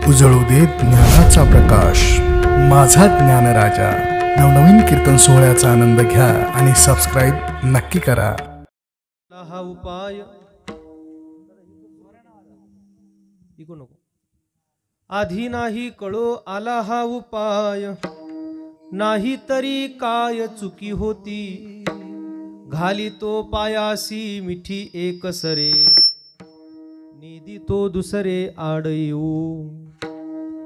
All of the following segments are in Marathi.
उजळू दे ज्ञानाचा प्रकाश। माझा ज्ञान राजा नवनवीन कीर्तन सोहळ्याचा आनंद घ्या आणि सबस्क्राइब नक्की करा। हा उपाय इको नको आधी नाही कळो आला हा उपाय, नाही तरी काय चुकी होती, घाली तो पायासी मिठी एक सरे, निधी तो दुसरे आड येऊ,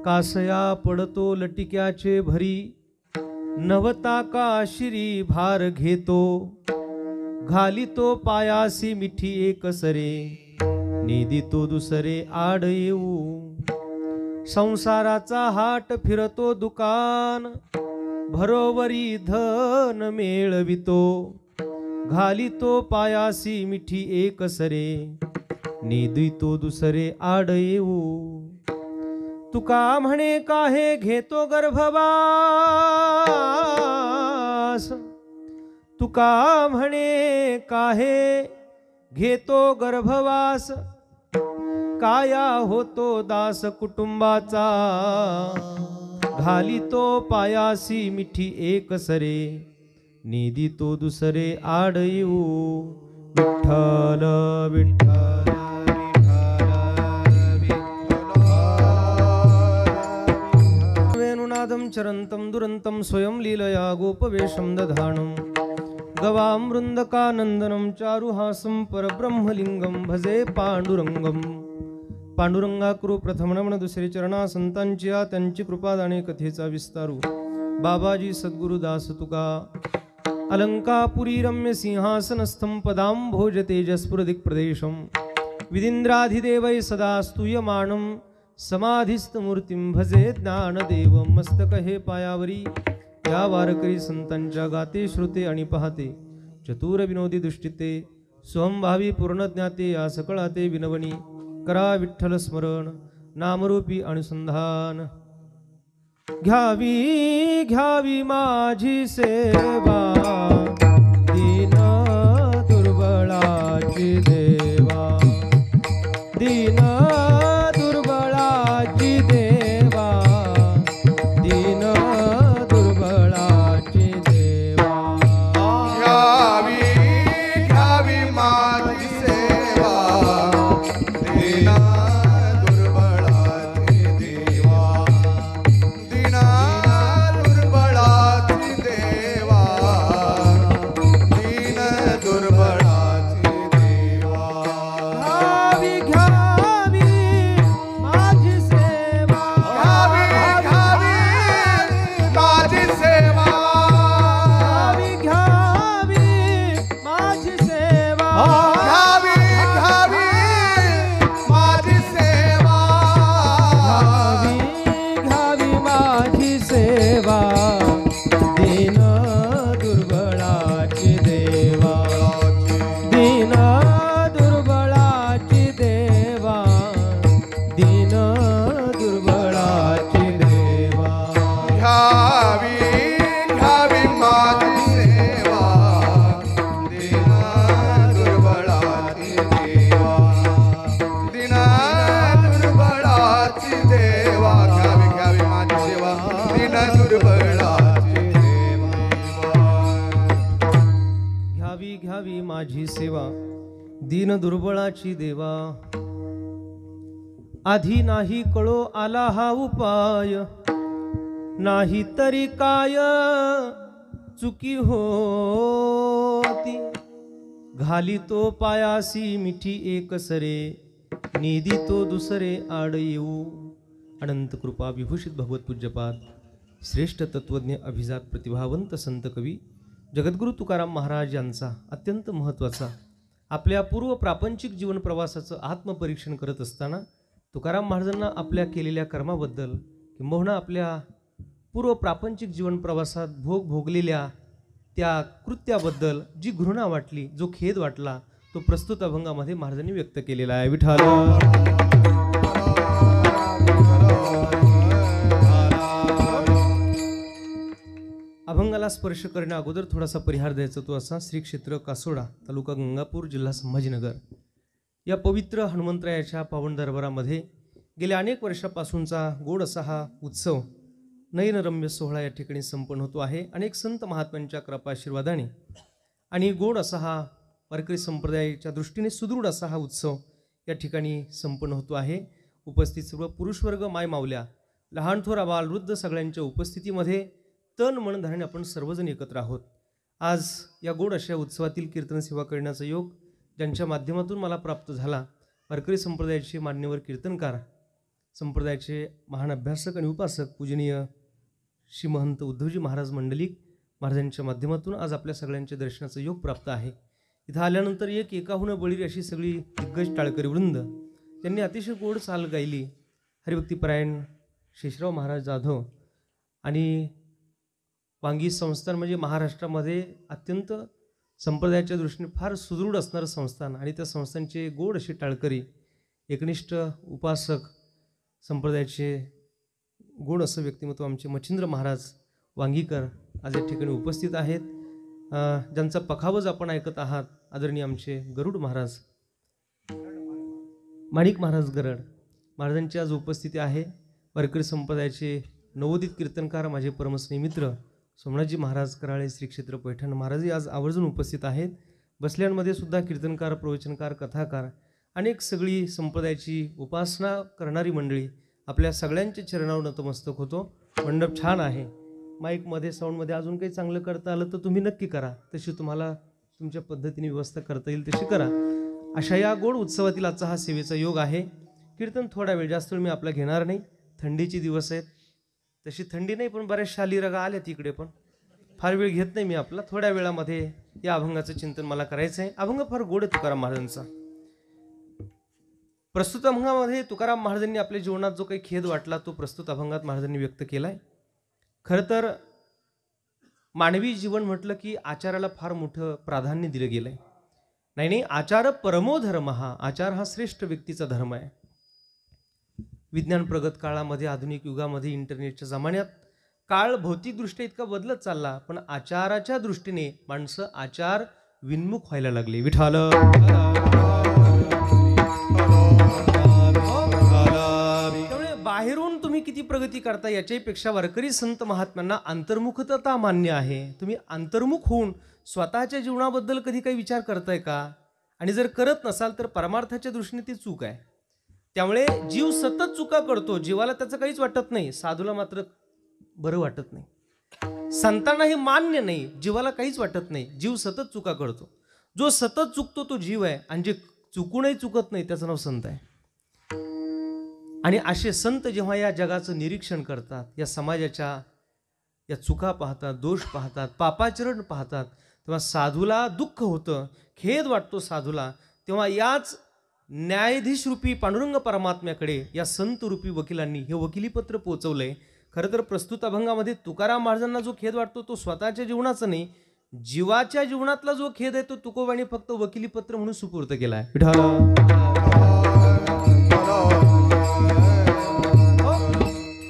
कासया पडतो लटिक्याचे भरी, नवता का शिरी भार घेतो, घाली तो पायासी मिठी एक सरे, निधी तो दुसरे आड येऊ, संसाराचा हाट फिरतो दुकान, भरोवरी धन मेळवितो, घाली तो पायासी मिठी एक सरे, निधी तो दुसरे आड येऊ, तुका म्हणे काहे घेतो गर्भवास, तुका म्हणे काहे घेतो गर्भवास, काया होतो दास कुटुंबाचा, घाली तो पायासी मिठी एक सरे, निधी तो दुसरे आड येऊ, विठ्ठल विठ्ठल वेणुनादं चरन्तं दुरन्तं स्वयं लीलया गोपवेशं दधानं, गवां वृन्दकानन्दनं चारुहासं परब्रह्मलिंगं भजे पांडुरंगं। पांडुरंगाकृ प्रथम नमन दुसरे चरणा संतांची त्यांची कृपा दाणे कथेचा विस्तारू, बाबाजी सद्गुरुदास तुका अलंकापुरी रम्य सिंहासनस्थं पदांभोज तेजस्फुरदिक् प्रदेशं, विदिन्द्राधिदेवै सदा स्तूयमानं, समाधिस्थ मूर्तिं भजे ज्ञानदेव। मस्तक हे पायावरी या वारकरी संतांच्या गाते श्रुते आणि पाहते, चतुर विनोदी दृष्टीते, स्वंभावी पूर्ण ज्ञाते, या सकळाते विनवणी, करा विठ्ठल स्मरण नामरूपी अनुसंधान। घ्यावी घ्यावी माझी सेवा, दीन दुर्बळाची देवा, दीन दुर्बळाची देवा, दीन दुर्बळाची देवा। घ्यावी घ्यावी माझी सेवा, दीन दुर्बळाची देवा, दीन दुर्बळाची देवा, दीन दुर्बळाची देवा। घ्यावी घ्यावी माझी सेवा, घ्यावी घ्यावी माझी सेवा, घ्यावी घ्यावी माझी सेवा, घ्यावी घ्यावी माझी सेवा, घ्यावी घ्यावी माझी सेवा, दीन दुर्बळाची देवा, दीन दुर्बळाची देवा, दीन दुर्बळाची देवा। घ्यावी घ्यावी माझी सेवा, दीन दुर्बळाची देवा, दीन दुर्बळाची देवा। घ्यावी घ्यावी माझी सेवा, दीन दुर्बळाची देवा। घ्यावी घ्यावी माझी सेवा, दीन दुर्बळाची देवा। आधी नाही कळो आला हा उपाय, नाही तरी काय चुकी होती, घाली तो पायासी मिठी एक सरे, निधी तो दुसरे आड येऊ। अनंत कृपा विभूषित भगवत पूज्यपाद श्रेष्ठ तत्वज्ञ अभिजात प्रतिभावंत संत कवी जगद्गुरु तुकाराम महाराज यांचा अत्यंत महत्त्वाचा आपल्या पूर्व प्रापंचिक जीवन प्रवासाचं आत्मपरीक्षण करत असताना तुकाराम महाराजांना आपल्या केलेल्या कर्माबद्दल किंबहुना आपल्या पूर्व प्रापंचिक जीवन प्रवासात भोगलेल्या त्या कृत्याबद्दल जी घृणा वाटली, जो खेद वाटला, तो प्रस्तुत अभंगामध्ये महाराजांनी व्यक्त केलेला आहे। विठ्ठल अभंगाला स्पर्श करण्या अगोदर थोडासा परिहार द्यायचा तो असा, श्री क्षेत्र कासोडा तालुका गंगापूर जिल्हा संभाजीनगर या पवित्र हनुमंतरायाच्या पावन दरबारामध्ये गेल्या अनेक वर्षापासूनचा गोड असा हा उत्सव नयनरम्य सोहळा या ठिकाणी संपन्न होतो आहे. अनेक संत महात्म्यांच्या कृपाशीर्वादाने आणि गोड असा हा वारकरी संप्रदायाच्या दृष्टीने सुदृढ असा हा उत्सव या ठिकाणी संपन्न होतो आहे. उपस्थित सर्व पुरुषवर्ग, माय माऊल्या, लहान थोर अबाल वृद्ध सगळ्यांच्या उपस्थितीमध्ये तन मन धरणे आपण सर्वजण एकत्र आहोत. आज या गोड अशा उत्सवातील कीर्तन सेवा करण्याचा योग ज्यांच्या माध्यमातून मला प्राप्त झाला, वारकरी संप्रदायाचे मान्यवर कीर्तनकार, संप्रदायाचे महान अभ्यासक आणि उपासक पूजनीय श्री महंत उद्धवजी महाराज मंडलिक महाराजांच्या माध्यमातून आज आपल्या सगळ्यांच्या दर्शनाचा योग प्राप्त आहे. इथं आल्यानंतर एकाहून बळीर अशी सगळी दिग्गज टाळकरी वृंद त्यांनी अतिशय गोड चाल गायली. हरिभक्तीपरायण शेषराव महाराज जाधव आणि वांगी संस्थान म्हणजे महाराष्ट्रामध्ये अत्यंत संप्रदायाच्या दृष्टीने फार सुदृढ असणारं संस्थान आणि त्या संस्थानचे गोड असे टाळकरी एकनिष्ठ उपासक संप्रदायाचे गोड असं व्यक्तिमत्व आमचे मच्छिंद्र महाराज वांगीकर आज या ठिकाणी उपस्थित आहेत. ज्यांचा पखावज आपण ऐकत आहात आदरणीय आमचे गरुड महाराज, माणिक महाराज गरड महाराजांची आज उपस्थिती आहे. वारकरी संप्रदायाचे नवोदित कीर्तनकार माझे परमस्नेही मित्र सोमनाथजी महाराज कराळे श्री क्षेत्र पैठण महाराजही आज आवर्जून उपस्थित आहेत. बसल्यांमध्ये सुद्धा कीर्तनकार, प्रवचनकार, कथाकार अनेक सगळी संप्रदायाची उपासना करणारी मंडळी आपल्या सगळ्यांच्या चरणावर नतमस्तक होतो. मंडप छान आहे. माईकमध्ये साऊंडमध्ये अजून काही चांगलं करता आलं तर तुम्ही नक्की करा. तशी तुम्हाला तुमच्या पद्धतीने व्यवस्था करता येईल तशी करा. अशा या गोड उत्सवातील आजचा हा सेवेचा योग आहे. कीर्तन थोडा वेळ, जास्त वेळ मी आपला घेणार नाही. थंडीचे दिवस आहेत, तशी थंडी नाही पण बऱ्याच शाली रगा आल्या तिकडे, पण फार वेळ घेत नाही मी आपला. थोड्या वेळामध्ये या अभंगाचं चिंतन मला करायचं आहे. अभंग फार गोड आहे तुकाराम महाराजांचा. प्रस्तुत अभंगामध्ये तुकाराम महाराजांनी आपल्या जीवनात जो काही खेद वाटला तो प्रस्तुत अभंगात महाराजांनी व्यक्त केलाय. खरं तर मानवी जीवन म्हटलं की आचाराला फार मोठं प्राधान्य दिलं गेलंय. नाही, आचार परमो धर्म, हा आचार हा श्रेष्ठ व्यक्तीचा धर्म आहे. विज्ञान प्रगत काळामध्ये, आधुनिक युगामध्ये, इंटरनेटच्या जमान्यात काळ भौतिकदृष्ट्या इतका बदलत चालला, पण आचाराच्या दृष्टीने माणसं आचार विन्मुख व्हायला लागले. विठाल बाहेरून तुम्ही किती प्रगती करता याच्यापेक्षा वारकरी संत महात्म्यांना अंतर्मुखता मान्य आहे. तुम्ही अंतर्मुख होऊन स्वतःच्या जीवनाबद्दल कधी काही विचार करताय का? आणि जर करत नसाल तर परमार्थाच्या दृष्टीने ती चूक आहे. त्यामुळे जीव सतत चुका करतो, जीवाला त्याचं काहीच वाटत नाही, साधूला मात्र बरं वाटत नाही. संतांना हे मान्य नाही, जीवाला काहीच वाटत नाही, जीव सतत चुका करतो. जो सतत चुकतो तो जीव आहे आणि जे चुकूनही चुकत नाही त्याचं नाव संत आहे. आणि असे संत जेव्हा या जगाचं निरीक्षण करतात, या समाजाच्या या चुका पाहतात, दोष पाहतात, पापाचरण पाहतात, तेव्हा साधूला दुःख होतं, खेद वाटतो साधूला. तेव्हा याच न्यायाधीश रूपी पांडुरंग परमात्म्याकडे या संत रूपी वकिलांनी हे वकिलीपत्र पोहोचवलंय. खरं तर प्रस्तुत अभंगामध्ये तुकाराम महाराजांना जो खेद वाटतो तो स्वतःच्या जीवनाचा नाही, जीवाच्या जीवनातला जो खेद आहे तो तुकोबाने फक्त वकिलीपत्र म्हणून सुपूर्द केलाय.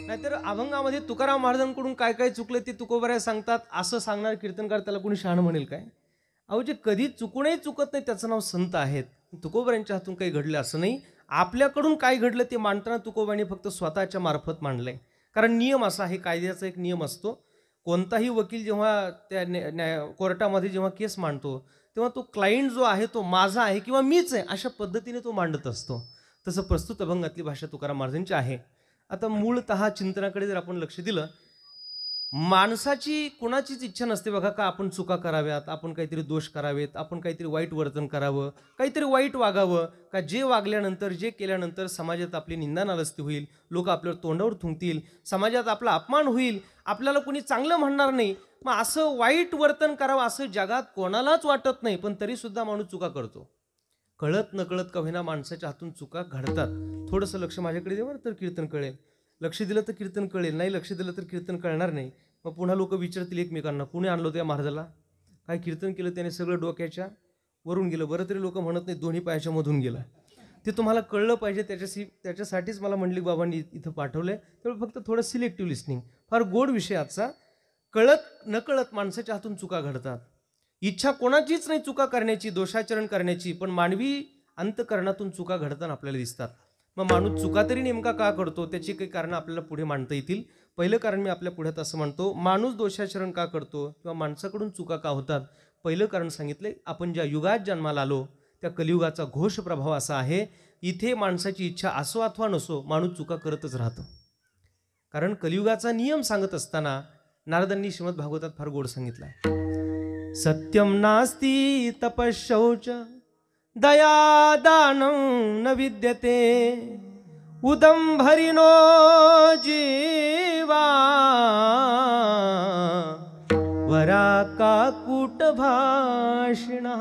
नाहीतर अभंगामध्ये तुकाराम महाराजांकडून काय काय चुकले ते तुकोबाराय सांगतात. असं सांगणार कीर्तनकार त्याला कोणी शहाणं म्हणेल काय? अहो, जे कधी चुकूनही चुकत नाही त्याचं नाव संत आहेत. तुकोबारांच्या हातून काही घडलं असं नाही. आपल्याकडून काय घडलं ते मांडताना तुकोबाने फक्त स्वतःच्या मार्फत मांडलंय. कारण नियम असा आहे, कायद्याचा एक नियम असतो. कोणताही वकील जेव्हा त्या कोर्टामध्ये जेव्हा केस मांडतो तेव्हा तो क्लायंट जो आहे तो माझा आहे किंवा मीच आहे अशा पद्धतीने तो मांडत असतो. तसं प्रस्तुत अभंगातली भाषा तुकाराम महाराजांची आहे. आता मूळतः चिंतनाकडे जर आपण लक्ष दिलं, माणसाची कुणाचीच इच्छा नसते बघा का आपण चुका कराव्यात, आपण काहीतरी दोष करावेत, आपण काहीतरी वाईट वर्तन करावं, काहीतरी वाईट वागावं, का जे वागल्यानंतर जे केल्यानंतर समाजात आपली निंदा नालस्ती होईल, लोक आपल्यावर तोंडावर थुंकतील, समाजात आपला अपमान होईल, आपल्याला कोणी चांगलं म्हणणार नाही. मग असं वाईट वर्तन करावं असं जगात कोणालाच वाटत नाही, पण तरीसुद्धा माणूस चुका करतो. कळत नकळत का होईना माणसाच्या हातून चुका घडतात. थोडंसं लक्ष माझ्याकडे देवर तर कीर्तन कळेल, लक्ष दिलं तर कीर्तन कळेल, नाही लक्ष दिलं तर कीर्तन कळणार नाही. मग पुन्हा लोक विचारतील एकमेकांना, कुणी आणलं होतं या महाराजाला, काय कीर्तन केलं त्याने, सगळं डोक्याच्या वरून गेलं. बरं तरी लोक म्हणत नाही दोन्ही पायाच्या मधून गेलं. ते तुम्हाला कळलं पाहिजे, त्याच्यासाठीच मला मंडलिक बाबांनी इथं पाठवलंय. त्यामुळे फक्त थोडं सिलेक्टिव्ह लिस्निंग. फार गोड विषय आजचा. कळत नकळत माणसाच्या हातून चुका घडतात. इच्छा कोणाचीच नाही चुका करण्याची, दोषाचरण करण्याची, पण मानवी अंतकरणातून चुका घडताना आपल्याला दिसतात. मग माणूस चुका तरी नेमका का करतो त्याची काही कारण आपल्याला पुढे मांडता येतील. पहिलं कारण मी आपल्या पुढ्यात असं म्हणतो, माणूस दोषाचरण का करतो किंवा माणसाकडून चुका का होतात. पहिलं कारण सांगितलंय, आपण ज्या युगात जन्माला आलो त्या कलियुगाचा घोष प्रभाव असा आहे, इथे माणसाची इच्छा असो अथवा नसो माणूस चुका करतच राहतो. कारण कलियुगाचा नियम सांगत असताना नारदांनी श्रीमद भागवतात फार गोड सांगितलाय, सत्यम नास्ति तपशौच दया दानं न विद्यते उदंभरिनो जीवा वरा काकूट भाषणा.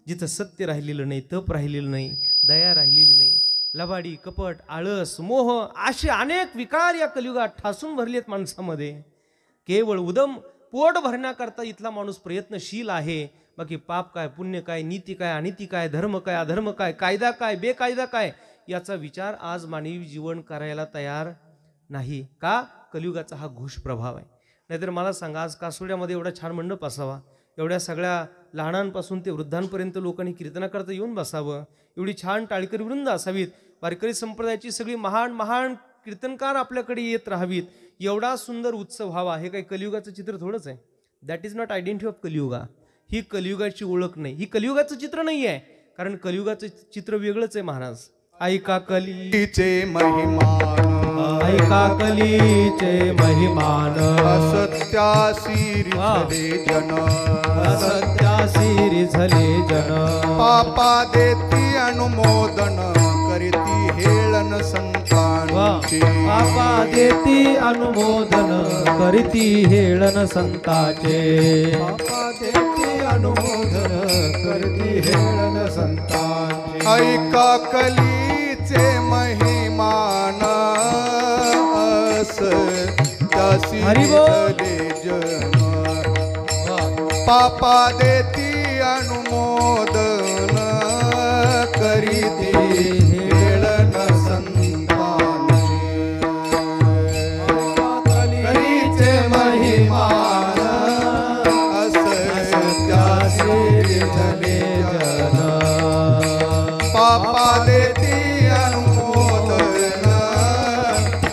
जिथं सत्य राहिलेलं नाही, तप राहिलेलं नाही, दया राहिलेली नाही, लबाडी, कपट, आळस, मोह असे अनेक विकार या कलियुगात ठासून भरले आहेत माणसामध्ये. केवळ उदम पोट भरण्याकरता इथला माणूस प्रयत्नशील आहे. बाकी पाप काय, पुण्य काय, नीती काय, अनिती काय, धर्म काय, अधर्म काय, कायदा काय, बेकायदा काय याचा विचार आज मानवी जीवन करायला तयार नाही. का? कलियुगाचा हा घोष प्रभाव आहे. नाहीतर मला सांगा, आज कासोड्यामध्ये एवढा छान मंडप असावा, एवढ्या सगळ्या लहानांपासून ते वृद्धांपर्यंत लोकांनी कीर्तनाकरता येऊन बसावं, एवढी छान टाळकरी वृंद असावीत, वारकरी संप्रदायाची सगळी महान महान कीर्तनकार आपल्याकडे येत राहावीत, एवढा सुंदर उत्सव व्हावा. हे काही कलियुगाचं चित्र थोडंच आहे. That is not identity of Kaliyuga. ही कलियुगाची ओळख नाही, ही कलियुगाचं चित्र नाही आहे. कारण कलियुगाचं चित्र वेगळंच आहे महाराज. ऐका कलीचे महिमान, ऐका कलीचे महिमान, असत्यासी रिझले जन, असत्यासी रिझले जन, पापा देती अनुमोदन करीती हेळन संतांचे, पापा देती अनुमोदन करीती हेळन संताचे, पापा देती अनुमोदन करीती हेळन संतांचे. ऐका कलीचे महिमान, असत्यासी रिझले जन, पापा देती अनुमोदन करीती हेळन संतांचे. कलीचे महिमान, असत्यासी रिझले जन, पापा देती अनुमोदन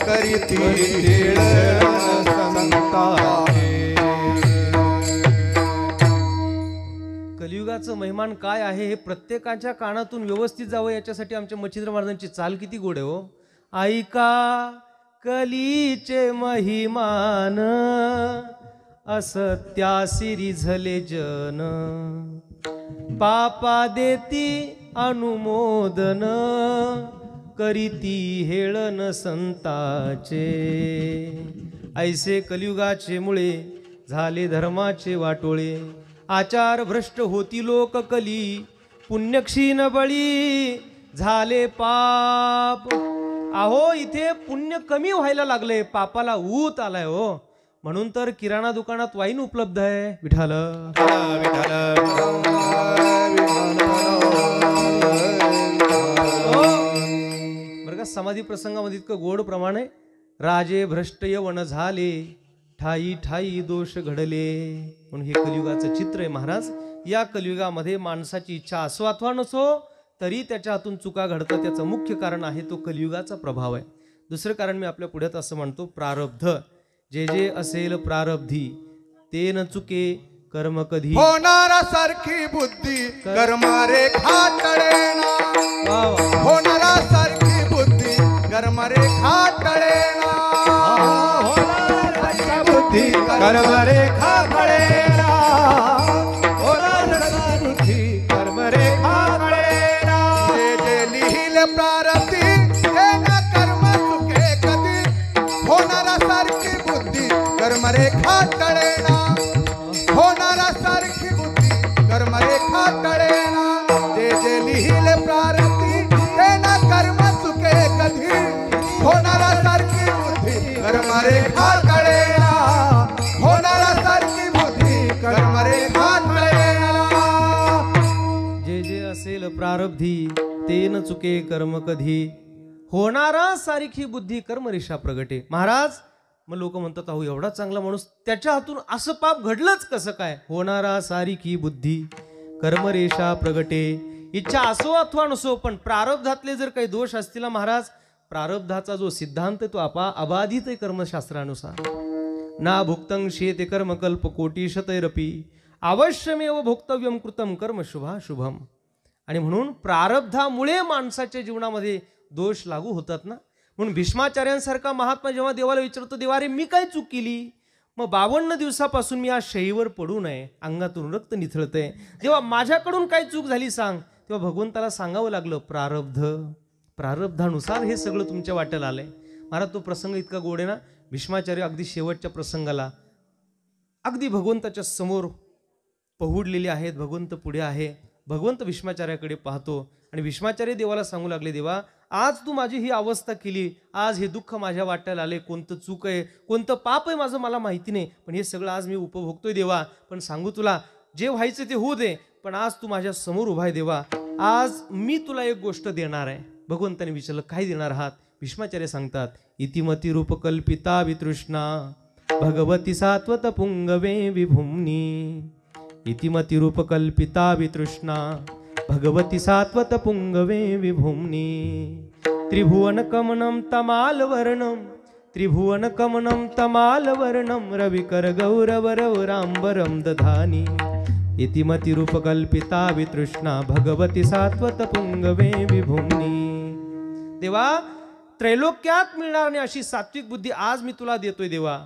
करीती हेळन संतांचे. कलियुगाचं महिमान काय आहे हे प्रत्येकाच्या कानातून व्यवस्थित जावं याच्यासाठी आमच्या मच्छिंद्र महाराजांची चाल किती गोड आहे हो. ऐका कलीचे महिमान, असत्यासी रिझले जन, पापा देती अनुमोदन करीती हेळन संताचे. ऐसे कलियुगाचे मुळे झाले धर्माचे वाटोळे, आचार भ्रष्ट होती लोक कली, पुण्यक्षीण बळी झाले पाप. अहो इथे पुण्य कमी व्हायला लागले, पापाला ऊत आलाय हो. म्हणून तर किराणा दुकानात वाईन उपलब्ध आहे. विठाल बरं का, समाधी प्रसंगामध्ये इतकं गोड प्रमाण आहे. राजे भ्रष्ट यवन झाले, ठाई ठाई दोष घडले. म्हणून हे कलियुगाचं चित्र आहे महाराज. या कलियुगामध्ये माणसाची इच्छा असो अथवा नसो तरी त्याच्या हातून चुका घडतात. त्याचं मुख्य कारण आहे तो कलियुगाचा प्रभाव आहे. दुसरं कारण मी आपल्या पुढ्यात असं म्हणतो, प्रारब्ध. जे जे असेल प्रारब्धी ते न चुके कर्म कधी. होणारा सारखी बुद्धी कर्म रेखा तळेना, होणारा सारखी बुद्धी कर्म रेखा तळेना, बुद्धी कर्म रेखा तळेना, होणारा बुद्धी कर्म रेखा तळेना. जे जे लिहिले प्रारब्धी ते न कर्म चुके कधी, होणारा सारखी बुद्धी कर्म रेखा तळेना, होणारा सारखी बुद्धी कर्म रेखा तळेना. जे जे लिहिले प्रारब्धी ते न कर्म चुके कधी, होणारा सारखी बुद्धी कर्म रेखा तळेना, होणारा सारखी बुद्धी कर्म रेखा तळेना. जे जे असेल प्रारब्धी ते न चुके कर्म कधी, होणारा सारखी बुद्धी कर्मरेषा प्रगटे. महाराज मग लोक म्हणतात, अहो एवढा चांगला माणूस त्याच्या हातून असं पाप घडलंच कसं काय. होणारा सारखी बुद्धी कर्मरेषा प्रगटे. इच्छा असो अथवा नसो, पण प्रारब्धातले जर काही दोष असतील ना महाराज, प्रारब्धाचा जो सिद्धांत तो अबाधित आहे कर्मशास्त्रानुसार. ना भुक्तं शेते कर्म कल्प कोटी शतैरपी अवश्यमेव भोक्तव्यम कृतम कर्म शुभाशुभम. आणि म्हणून प्रारब्धामुळे माणसाच्या जीवनामध्ये दोष लागू होतात ना. म्हणून भीष्माचार्यांसारखा महात्मा जेव्हा देवाला विचारतो, देवा रे मी काय चूक केली, मग 52 दिवसापासून मी आज शयीवर पडू नये, अंगातून रक्त निथळतंय, तेव्हा माझ्याकडून काय चूक झाली सांग. तेव्हा भगवंताला सांगावं लागलं, प्रारब्धानुसार हे सगळं तुमच्या वाट्याला आलंय. महाराज तो प्रसंग इतका गोड आहे ना. भीष्माचार्य अगदी शेवटच्या प्रसंगाला अगदी भगवंताच्या समोर पहुडलेले आहेत, भगवंत पुढे आहे. भगवंत भीष्माचार्याकडे पाहतो आणि भीष्माचार्य देवाला सांगू लागले, देवा आज तू माझी ही अवस्था केली, आज हे दुःख माझ्या वाट्याला आले, कोणतं चूक आहे कोणतं पाप आहे माझं मला माहिती नाही, पण हे सगळं आज मी उपभोगतोय देवा. पण सांगू तुला जे व्हायचं ते होऊ दे, पण आज तू माझ्या समोर उभा आहे देवा, आज मी तुला एक गोष्ट देणार आहे. भगवंताने विचारलं, काय देणार आहात. भीष्माचार्य सांगतात, इतिमती रूपकल्पिता वितृष्णा भगवती सात्वत पुंगवे विभुम्नी. इतिमती रूपकल्पिता वितृष्णा भगवती सात्वत पुंगवे विभुम्नी. त्रिभुवनकमनं तमालवर्णं रविकर गौरवरवराम्बरं दधानी. इतिमती रूपकल्पिता वितृष्णा भगवती सात्वत पुंगवे विभुम्नी. देवा त्रैलोक्यात मिळणार नाही अशी सात्विक बुद्धी आज मी तुला देतोय देवा.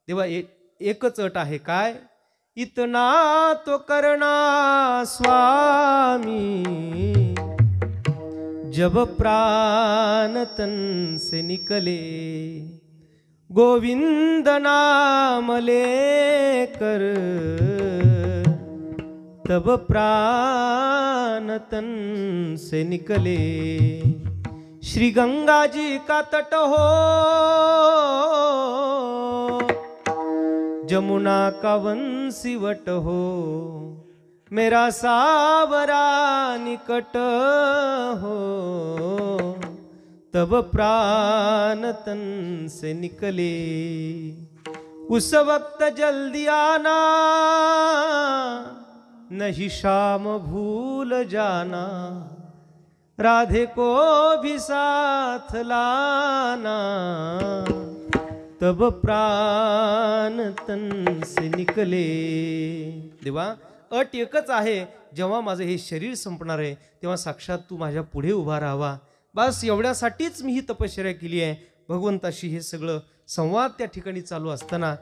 देवा एकच अट आहे, काय, इतना तो करना स्वामी जब प्राण तन से निकले, गोविंद नाम लेकर तब प्राण तन से निकले. श्री गंगा जी का तट हो जमुना का वंशीवट हो, मेरा सावरा निकट हो, तब प्राण तन से निकले. उस वक्त जल्दी आना नहीं शाम भूल जाना, राधे को भी साथ लाना, तब प्राण तन से निकले. देवा अट एकच आहे, जेव्हा माझं हे शरीर संपणार आहे तेव्हा साक्षात तू माझ्या पुढे उभा राहावा. बस एवढ्यासाठीच मी ही तपश्चर्या केली आहे. भगवंताशी हे सगळं संवाद त्या ठिकाणी चालू असताना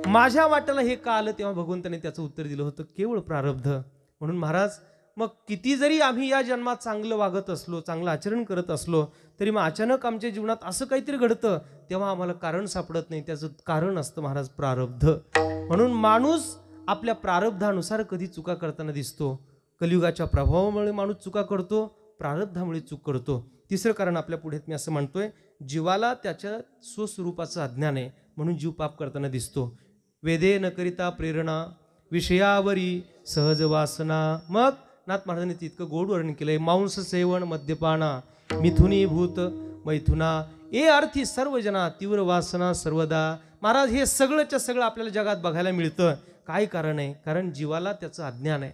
माझ्या वाट्याला हे का आलं, तेव्हा भगवंताने त्याचं उत्तर दिलं होतं, केवळ प्रारब्ध. म्हणून महाराज मग किती जरी आम्ही या जन्मात चांगलं वागत असलो, चांगलं आचरण करत असलो, तरी मग अचानक आमच्या जीवनात असं काहीतरी घडतं, तेव्हा आम्हाला कारण सापडत नाही. त्याचं कारण असतं महाराज प्रारब्ध. म्हणून माणूस आपल्या प्रारब्धानुसार कधी चुका करताना दिसतो. कलियुगाच्या प्रभावामुळे माणूस चुका करतो, प्रारब्धामुळे चूक करतो. तिसरं कारण आपल्या पुढे मी असं म्हणतोय, जीवाला त्याच्या स्वस्वरूपाचं अज्ञान आहे म्हणून जीव पाप करताना दिसतो. वेदे न करिता प्रेरणा विषयावरी सहज वासना. मग नाथ महाराजांनी तितकं गोड वर्णन केलंय, मांस सेवन मद्यपाना मिथुनी भूत मैथुना ए अर्थी सर्व जना तीव्र वासना सर्वदा. महाराज हे सगळंच्या सगळं आपल्याला जगात बघायला मिळतं. काय कारण आहे, कारण जीवाला त्याचं अज्ञान आहे.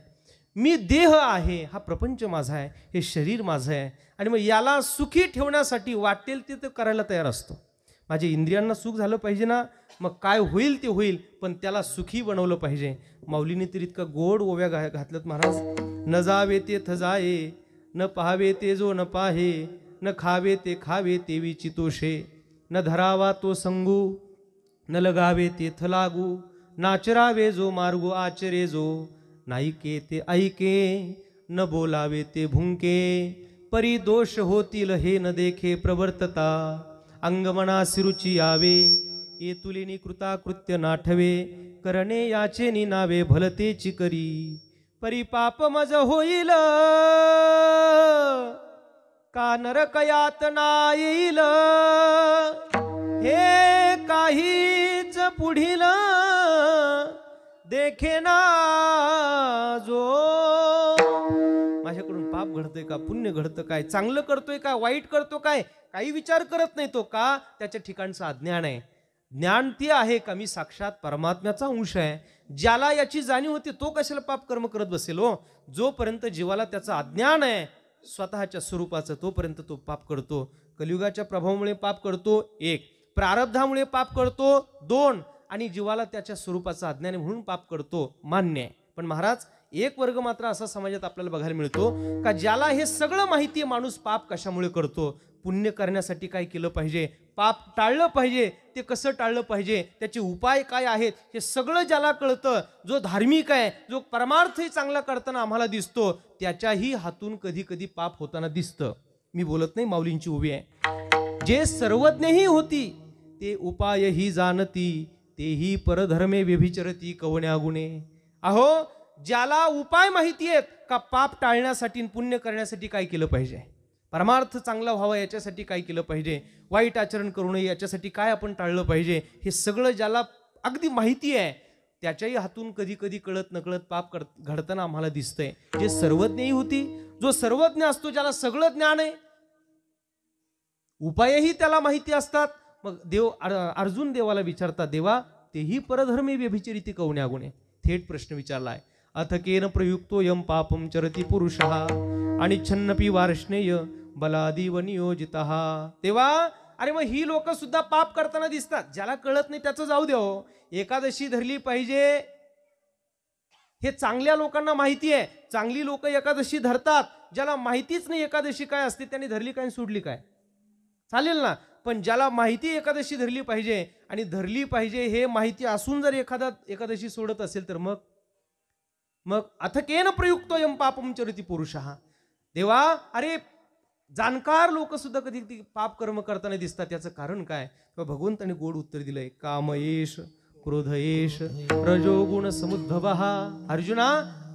मी देह आहे, हा प्रपंच माझा आहे, हे शरीर माझं आहे, आणि मग याला सुखी ठेवण्यासाठी वाटेल ते करायला तयार असतो. माझ्या इंद्रियांना सुख झालं पाहिजे ना, मग काय होईल ते होईल, पण त्याला सुखी बनवलं पाहिजे. माऊलीने तर इतकं गोड ओव्या घातल्यात महाराज, न जावे ते थजाये, न पाहावे ते जो न पाहे, न खावे ते खावे ते विचितोषे, न धरावा तो संगू, न लगावे ते थलागू, नाचरावे जो मार्गो आचरे जो, नाईके ते ऐके, न बोलावे ते भुंके, परी दोष होतील हे न देखे प्रवर्तता, अंगमनासी रुची यावे, ये तुलिनी कृताकृत्य नाठवे, करणे याचे निनावे भलतेची करी, परी पाप मज होईल का नरक यातना येईल, हे काहीच पुढील देखेना जो. माझ्याकडून पाप घडतोय का, पुण्य घडतं काय, चांगलं करतोय का, वाईट करतो काय, काही विचार करत नाही तो. का, त्याच्या ठिकाणचं अज्ञान आहे. ज्ञान ते आहे का मी साक्षात परमात्म्याचा अंश आहे, ज्याला याची जाणीव होती तो कशाला पाप कर्म करत बसेल हो. जोपर्यंत जीवाला त्याचं अज्ञान आहे स्वतःच्या स्वरूपाचं, तोपर्यंत तो पाप करतो. कलियुगाच्या प्रभावामुळे पाप करतो एक, प्रारब्धामुळे पाप करतो दोन, आणि जीवाला त्याच्या स्वरूपाचं अज्ञान म्हणून पाप करतो, मान्य आहे. पण महाराज एक वर्ग मात्र असा समाजात आपल्याला बघायला मिळतो का ज्याला हे सगळं माहिती आहे माणूस पाप कशामुळे करतो, पुण्य करण्यासाठी काय केलं पाहिजे, पाप टाळलं पाहिजे, ते कसं टाळलं पाहिजे, त्याचे उपाय काय आहेत, हे सगळं ज्याला कळतं, जो धार्मिक आहे, जो परमार्थही चांगला करताना आम्हाला दिसतो, त्याच्याही हातून कधी कधी पाप होताना दिसतं. मी बोलत नाही माऊलींची उभी आहे. जे सर्वज्ञही होती ते उपायही जाणती, तेही परधर्मे व्यभिचरती कवण्या गुणे. अहो, ज्याला उपाय माहिती आहेत का पाप टाळण्यासाठी पुण्य करण्यासाठी काय केलं पाहिजे, परमार्थ चांगला व्हावा याच्यासाठी काय केलं पाहिजे, वाईट आचरण करू नये याच्यासाठी काय आपण टाळलं पाहिजे, हे सगळं ज्याला अगदी माहिती आहे त्याच्याही हातून कधी कधी कळत नकळत पाप घडताना आम्हाला दिसतंय. जे सर्वज्ञही होती, जो सर्वज्ञ असतो, ज्याला सगळं ज्ञान आहे, उपायही त्याला माहिती असतात, मग देव अर्जुन देवाला विचारतात, देवा तेही परधर्मी व्यभिचरिती कवण्या गुणे. थेट प्रश्न विचारलाय. अथ केन प्रयुक्तो यम पापम चरती पुरुषः आणि छन्नपी वार्ष्णेय बलादिव नियोजितः. तेव्हा अरे मग ही लोक सुद्धा पाप करताना दिसतात, ज्याला कळत नाही त्याचं जाऊ द्या हो. एकादशी धरली पाहिजे हे चांगल्या लोकांना माहिती आहे, चांगली लोक एकादशी धरतात. ज्याला माहितीच नाही एकादशी काय असते त्यांनी धरली काय सोडली काय चालेल ना, पण ज्याला माहिती एकादशी धरली पाहिजे आणि धरली पाहिजे हे माहिती असून जर एखादा एकादशी सोडत असेल तर मग अथ केन प्रयुक्तो यम पापम चरती पुरुषः. देवा अरे जाणकार लोक सुद्धा कधी पाप कर्म करताना दिसतात, त्याचं कारण काय. भगवंताने गोड उत्तर दिलंय. कामयेश क्रोधयेश रजोगुण समुद्भवः. अर्जुना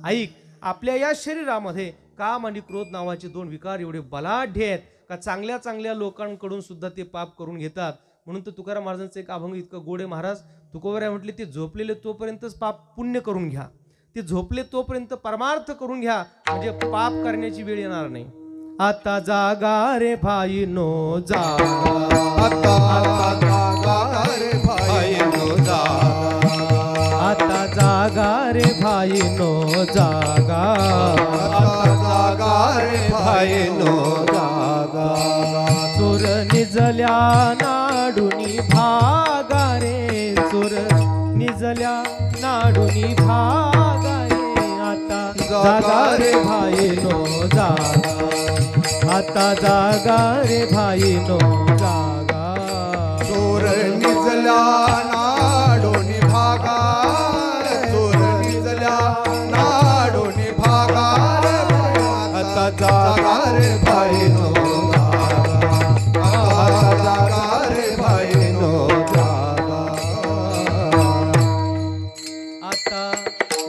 ऐक, आपल्या या शरीरामध्ये काम आणि क्रोध नावाचे दोन विकार एवढे बलाढ्य आहेत का चांगल्या चांगल्या लोकांकडून सुद्धा ते पाप करून घेतात. म्हणून तर तुकाराम महाराजांचं एक अभंग इतकं गोड आहे महाराज. तुकोबराय म्हटले, ते झोपलेले तोपर्यंतच पाप पुण्य करून घ्या, ते झोपले तोपर्यंत परमार्थ करून घ्या, म्हणजे पाप करण्याची वेळ येणार नाही. आता जागा रे भाईनो जागा, आता जागा रे भाईनो जागा, आता जागा रे भाईनो जागा, आता जागा रे भाईनो जागा. चोर निजल्या नाडुनी भागा रे, चोर निजल्या नाडुनी भागा रे. आता जागा रे भाईनो जागा, आता जागा रे भाईनो जागा. चोर निजल्या नाडोनी भागा, चोर निजल्या नाडोनी भागा. आता जागा रे भाईनो जागा, आता जागा रे भाईनो जागा. आता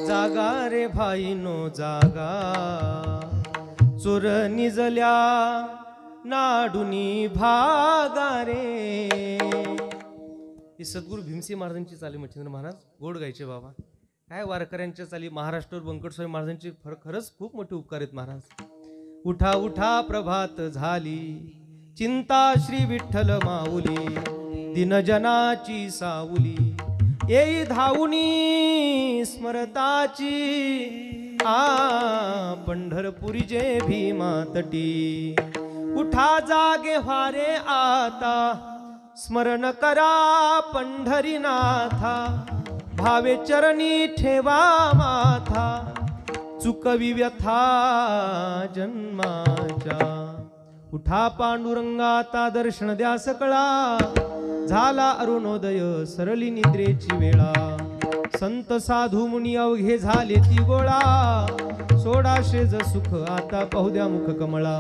जागा रे भाईनो जागा, चोर निजल्या नाडुनी भागा रे. ही सद्गुरू भीमसिंह महाराजांची चाली. मच्छिंद्र महाराज गोड गायचे बाबा, काय वारकऱ्यांच्या चाली. महाराष्ट्रावर बंकटस्वामी महाराजांचे खरंच खूप मोठे उपकार आहेत महाराज. उठा उठा प्रभात झाली, चिंता श्री विठ्ठल माऊली, दिनजनाची सावली, येई धावुनी स्मरताची, पंढरपुरी जे भीमा तटी. उठा जागे व्हारे आता, स्मरण करा पंढरीनाथा, भावे चरणी ठेवा माथा, चुकवी व्यथा जन्माच्या. उठा पांडुरंगाता दर्शन द्या सकळा, झाला अरुणोदय सरली निद्रेची वेळा. संत साधू मुनी अवघे झाले ती गोळा, सोडा शेज सुख आता पाहू द्या मुख कमळा.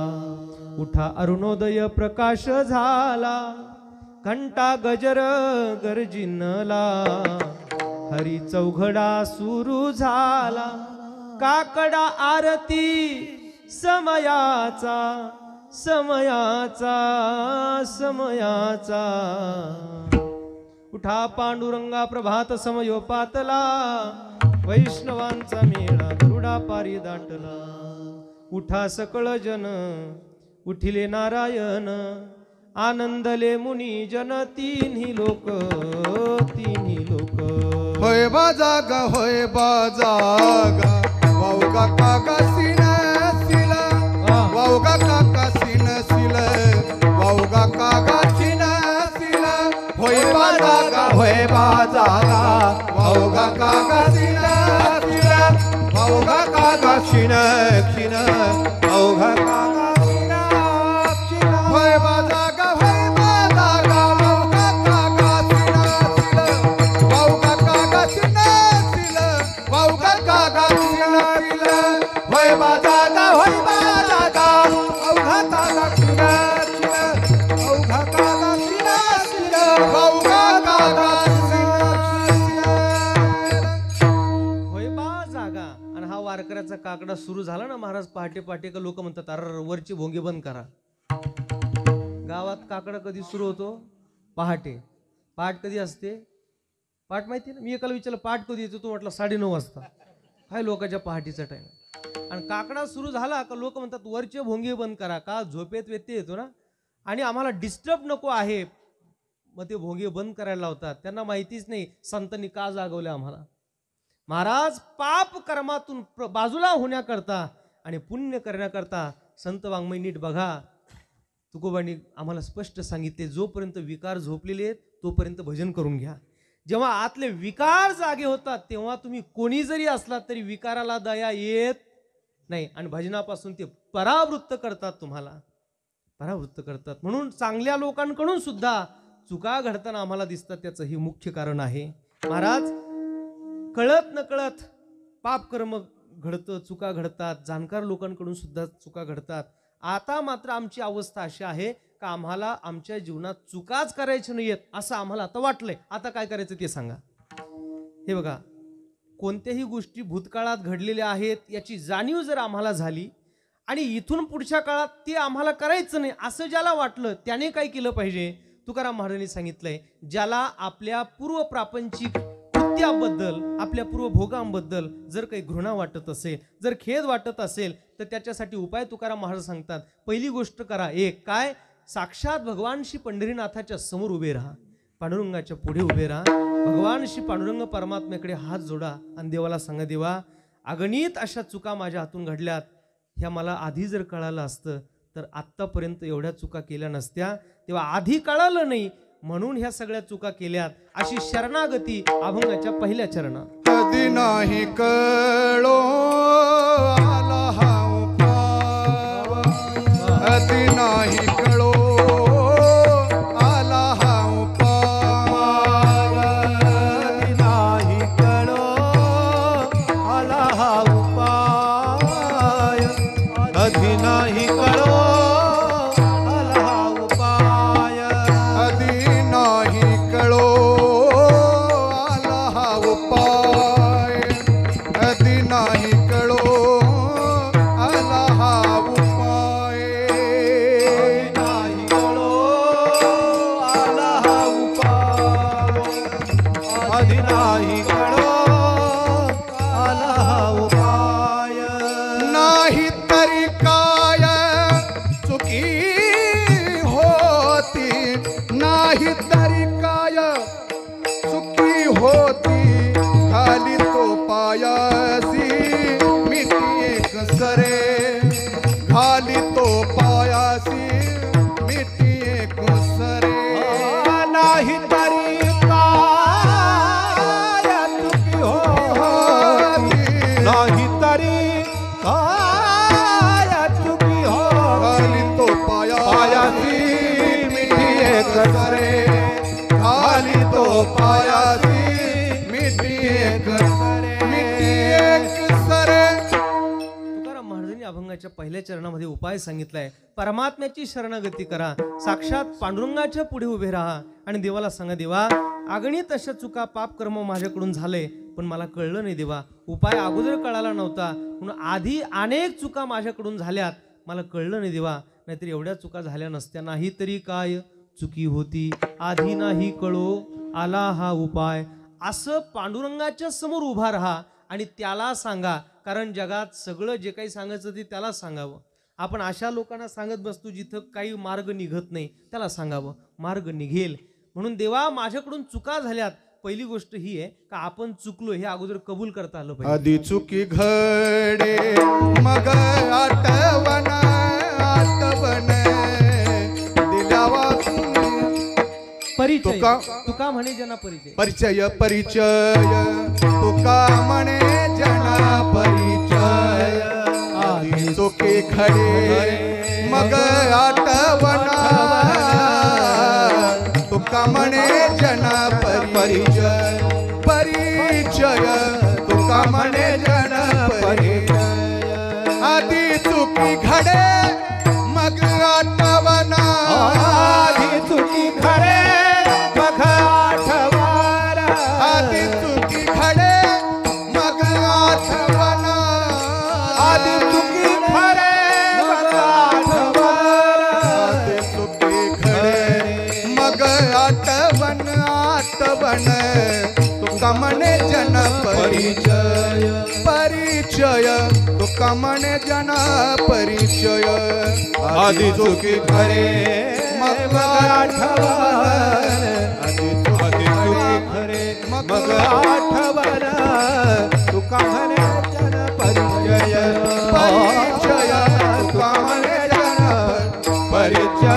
उठा अरुणोदय प्रकाश झाला, घंटा गजर गर्जिनला, हरी चौघडा सुरू झाला, काकडा आरती समयाचा समयाचा समयाचा. उठा पांडुरंगा प्रभात समयोपातला, वैष्णवांचा मेळा गरुडा पारी दाटला. उठा सकळ जन उठिले नारायण, आनंदले मुनी जन तिन्ही लोक होय बाजागा वावगा काका सिन सिल वावगा काका सिन सिल वावगा काका सिन सिल होय बाजागा वावगा काका सिन सिल वावगा काका सिन सिन वावगा काका सिन सिन होय बाजागा वावगा काका सिन सिल वावगा काका सिन सिल वावगा काका सिन सिल होय बाजागा अवघा काका सिन सिल अवघा काका सिन सिल वावगा काका होय बा जागा. आणि हा वारकऱ्याचा काकडा सुरू झाला ना महाराज पहाटे पहाटे का लोक म्हणतात अरे वरची भोंगी बंद करा. गावात काकडा कधी सुरू होतो? पहाटे. पहाट कधी असते? पहाट माहिती ना? मी एकाला विचारलं पहाट कधी येतो, तो म्हटलं 9:30 वाजता. काय लोकांच्या पहाटीचा टाइम. आणि काकडा सुरू झाला का लोक म्हणतात वरचे भोंगे बंद करा. का? झोपेत व्यत्यय येतो ना आणि आम्हाला डिस्टर्ब नको आहे, मग ते भोंगे बंद करायला लावतात. त्यांना माहितीच नाही संतांनी का जागवले आम्हाला. महाराज पाप कर्मातून बाजूला होण्याकरता आणि पुण्य करण्याकरता संत वाङ्मय नीट बघा. तुकोबांनी आम्हाला स्पष्ट सांगितले जोपर्यंत विकार झोपलेले आहेत तोपर्यंत भजन करून घ्या. जेव्हा आतले विकार जागे होतात तेव्हा तुम्ही कोणी जरी असलात तरी विकाराला दया येत नाही आणि भजनापासून ते परावृत्त करतात, तुम्हाला परावृत्त करतात. म्हणून चांगल्या लोकांकडून सुद्धा चुका घडताना आम्हाला दिसतात. त्याचं हे मुख्य कारण आहे. महाराज कळत न कळत पाप कर्म घडतं, चुका घडतात. जाणकार लोकांकडून सुद्धा चुका घडतात. आता मात्र आमची अवस्था अशी आहे का आम्हाला आमच्या जीवनात चुकाच करायच्या नाहीयेत असं आम्हाला आता वाटलंय. आता काय करायचं ते सांगा. हे बघा, कोणत्याही गोष्टी भूतकाळात घडलेल्या आहेत याची जाणीव जर आम्हाला झाली आणि इथून पुढच्या काळात ते आम्हाला करायचं नाही असं ज्याला वाटलं त्याने काय केलं पाहिजे? तुकाराम महाराजांनी सांगितलंय, ज्याला आपल्या पूर्व प्रापंचिक कृत्याबद्दल, आपल्या पूर्व भोगांबद्दल जर काही घृणा वाटत असेल, जर खेद वाटत असेल तर त्याच्यासाठी उपाय तुकाराम महाराज सांगतात. पहिली गोष्ट करा, एक काय? साक्षात भगवान श्री पंढरीनाथाच्या समोर उभे राहा, पांडुरंगाच्या पुढे उभे राहा, भगवान श्री पांडुरंग परमात्म्याकडे हात जोडा आणि देवाला सांगा, देवा अगणित अशा चुका माझ्या हातून घडल्यात, ह्या मला आधी जर कळालं असतं तर आत्तापर्यंत एवढ्या चुका केल्या नसत्या. तेव्हा आधी कळालं नाही म्हणून ह्या सगळ्या चुका केल्यात. अशी शरणागती अभंगाच्या पहिल्या चरणात. कधी नाही कळो आला हा उपाय, कधी नाही कळो आला हा उपाय, कधी नाही कळो आला हा उपाय, कधी नाही कळो आला हा उपाय, कधी नाही कळो आला हा उपाय, कधी नाही कळो आला हा उपाय, नाही कळो आला हा उपाय, कधी नाही कळो आला हा उपाय, नाही तरी काय चुकी होती, नाही तरी काय चुकी होती, खाली तो पायासी मिठी एक सरे, खाली तो पायासी मिठी एक सरे, नाही तरी काय चुकी होती, नाही तरी काय चुकी होती, खाली तो पायासी मिठी एक सरे, खाली तो पायासी मिठी एक सरे, मिठी एक सरे. तुकाराम महाराजांनी अभंगाच्या पहिल्या चरणामध्ये उपाय सांगितलाय. परमात्म्याची शरणागती करा, साक्षात पांडुरंगाच्या पुढे उभे राहा आणि देवाला सांगा, देवा अगणित अशा चुका पाप कर्म माझ्याकडून झाले पण मला कळलं नाही देवा. उपाय अगोदर कळाला नव्हता म्हणून आधी अनेक चुका माझ्याकडून झाल्यात, मला कळलं नाही देवा. नाहीतर एवढ्या चुका झाल्या नसत्या. नाही तरी काय चुकी होती, आधी नाही कळो आला हा उपाय. असं पांडुरंगाच्या समोर उभा राहा आणि त्याला सांगा. कारण जगात सगळं जे काही सांगायचं ते त्याला सांगावं. आपण अशा लोकांना सांगत बसतो जिथं काही मार्ग निघत नाही, त्याला सांगावं मार्ग निघेल. म्हणून देवा माझ्याकडून चुका झाल्यात, पहिली गोष्ट ही आहे का आपण चुकलो हे अगोदर कबूल करता आलं पाहिजे. आधी चुकी घडे मग आठवण आठवण दिलावा परिचय. तुका म्हणे जना परिचय. परिचय परिचय तुका म्हणे जना परिचय. आधी चुकी घडे मग आठवण तुका म्हणे जना परिचय. परिचय तुका म्हणे जना परिचय. आधी चुकी घडे मग आठवण. आधी चुकी घडे मग आठवण. आधी चुकी घडे मग आठवण. आधी चुकी घडे मग आठवण. आधी चुकी घडे मग आठवण आठवण तुका म्हणे जन परिचय. परिचय तुका म्हणे जन परिचय. आधी चुकी घडे मग आठवण. आधी चुकी घडे मग आठवण तुका म्हणे जन परिचय. परिचय तुका म्हणे जन परिचय.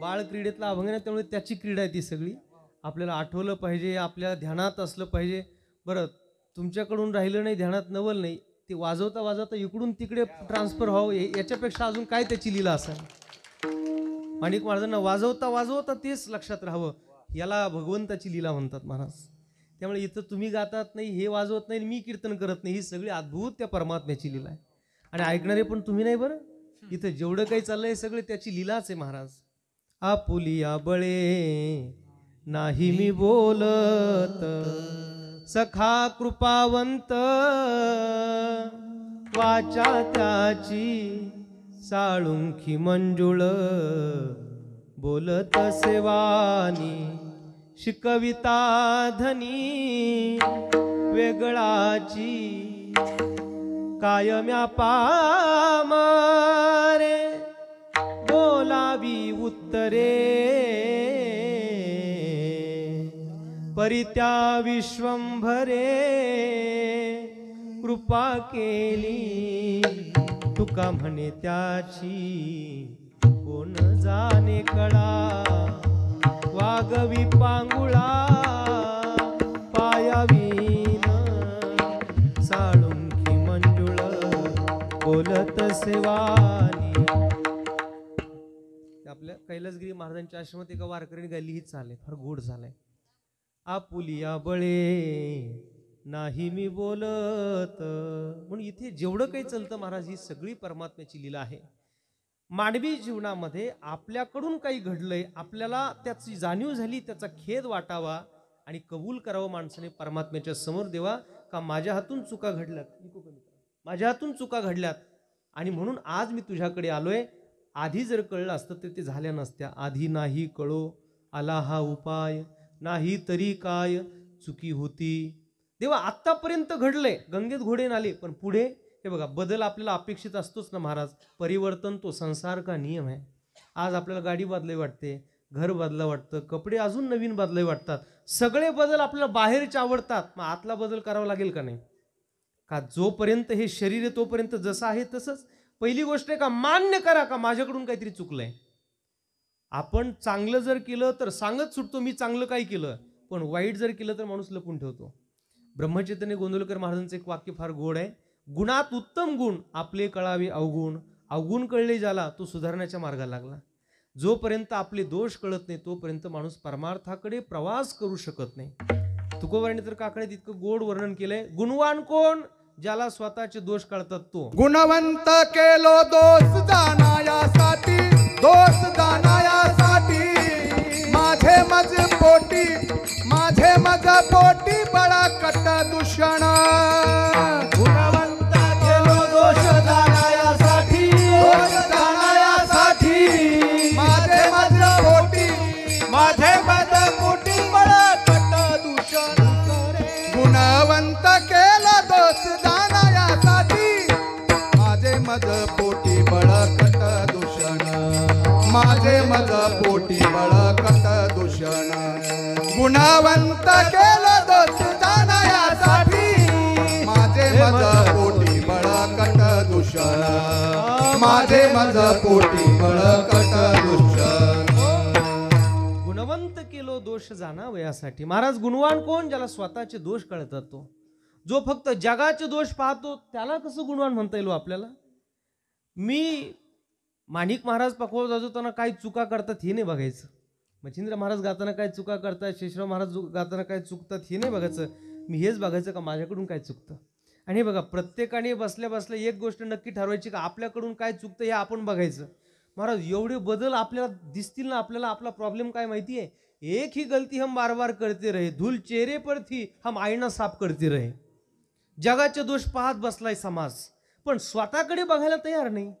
बाळ क्रीडेतला अभंग आहे, त्यामुळे त्याची क्रीडा आहे ती सगळी. आपल्याला आठवलं पाहिजे, आपल्या ध्यानात असलं पाहिजे. बरं तुमच्याकडून राहिलं नाही, ध्यानात नवल नाही, ते वाजवता वाजवता इकडून तिकडे ट्रान्सफर व्हावं, याच्यापेक्षा अजून काय त्याची लीला असेल. अनेक महाराजांना वाजवता वाजवता तेच लक्षात राहावं, याला भगवंताची लीला म्हणतात महाराज. त्यामुळे इथं तुम्ही गातात नाही, हे वाजवत नाही, मी कीर्तन करत नाही, ही सगळी अद्भुत त्या परमात्म्याची लीला आहे. आणि ऐकणारे पण तुम्ही नाही. बरं इथं जेवढं काही चाललंय सगळे त्याची लीलाच आहे महाराज. आपुलिया बळे नाही मी बोलत, सखा कृपावंत वाचा त्याची साळुंखी मंजुळ. बोलत सेवानी शिकविता धनी वेगळाची कायम्या पामारे बोलावी उत्तरे. परित्या विश्वंभरे कृपा केली, तुका म्हणे त्याची कोण जाणे कळा. वागवी पांगुळा पायावीन साळुंखी मंजुळ बोलत सेवानी. आपल्या कैलासगिरी महाराजांच्या आश्रमात एका वारकऱ्याने गायली ही चाले, फार गोड झालंय. आपुलिया बळे नाही मी बोलत. म्हणून इथे जेवढं काही चालतं महाराज ही सगळी परमात्म्याची लीला आहे. मानवी जीवनामध्ये आपल्याकडून काही घडलंय, आपल्याला त्याची जाणीव झाली, त्याचा खेद वाटावा आणि कबूल करावं माणसाने परमात्म्याच्या समोर. देवा का माझ्या हातून चुका घडल्यात, माझ्या हातून चुका घडल्यात आणि म्हणून आज मी तुझ्याकडे आलोय. आधी जर कळलं असतं तर ते झाल्या नसत्या. आधी नाही कळो आला हा उपाय, नाही तरी काय चुकी होती. देवा आत्तापर्यंत घडलंय, गंगेत घोडे नाले, पण पुढे हे बघा बदल आपल्याला अपेक्षित असतोच ना महाराज. परिवर्तन तो संसार का नियम आहे. आज आपल्याला गाडी बदलावी वाटते, घर बदला वाटतं, कपडे अजून नवीन बदलावी वाटतात. सगळे बदल आपल्याला बाहेरचे आवडतात, मग आतला बदल करावा लागेल का नाही? का जोपर्यंत हे शरीर आहे तोपर्यंत जसं आहे तसंच. पहिली गोष्ट आहे का मान्य करा का माझ्याकडून काहीतरी चुकलंय. आपण चांगलं जर केलं तर सांगत सुटतो मी चांगलं काय केलं, पण वाईट जर केलं तर माणूस लपून ठेवतो. ब्रह्मचैतन्य गोंदवलेकर महाराजांचं एक वाक्य फार गोड आहे. गुणात उत्तम गुण आपले कळावे अवगुण, अवगुण कळले ज्याला तो सुधारण्याच्या मार्गाला लागला. जोपर्यंत आपले दोष कळत नाही तोपर्यंत माणूस परमार्थाकडे प्रवास करू शकत नाही. तुकोबारांनी तर काकडे तितकं गोड वर्णन केलंय. गुणवान कोण? ज्याला स्वतःचे दोष कळतात तो. गुणवंत केलो दोष जाणायासाठी, दोष जाणायासाठी माझे मज पोटी, माझे मज पोटी बळा कट दूषण. गुणवंत केलो दोष जाणायासाठी, दोष जाणायासाठी माझे मज पोटी, माझे मज पोटी बळा कट दूषण. गुणवंत केला दोष जाणायासाठी, पोटी बळकट दूषण गुणवंत केलं दोष जाण्यासाठी माझे मज पोटी बळकट दूषण माझे मज पोटी बळकट दूषण गुणवंत केलो दोष जाणावयासाठी. महाराज गुणवान कोण? ज्याला स्वतःचे दोष कळतात. तो जो फक्त जगाचे दोष पाहतो त्याला कसं गुणवान म्हणता येईल आपल्याला? मी माणिक महाराज पकवाज वाजवताना काय चुका करतात हे नाही बघायचं, मच्छिंद्र महाराज गाताना काय चुका करतात, शेषराव महाराज गाताना काय चुकतात हे नाही बघायचं. मी हेच बघायचं का माझ्याकडून काय चुकतं. आणि हे बघा, प्रत्येकाने बसल्या बसल्या एक गोष्ट नक्की ठरवायची का आपल्याकडून काय चुकतं हे आपण बघायचं. महाराज एवढे बदल आपल्याला दिसतील ना, आपल्याला आपला प्रॉब्लेम काय माहिती आहे? एक ही गलती हम बार बार करते रहे, धूल चेहरे पर थी हम आईना साफ करते रहे. जगाचे दोष पाहत बसलाय समाज, पण स्वतःकडे बघायला तयार नाही.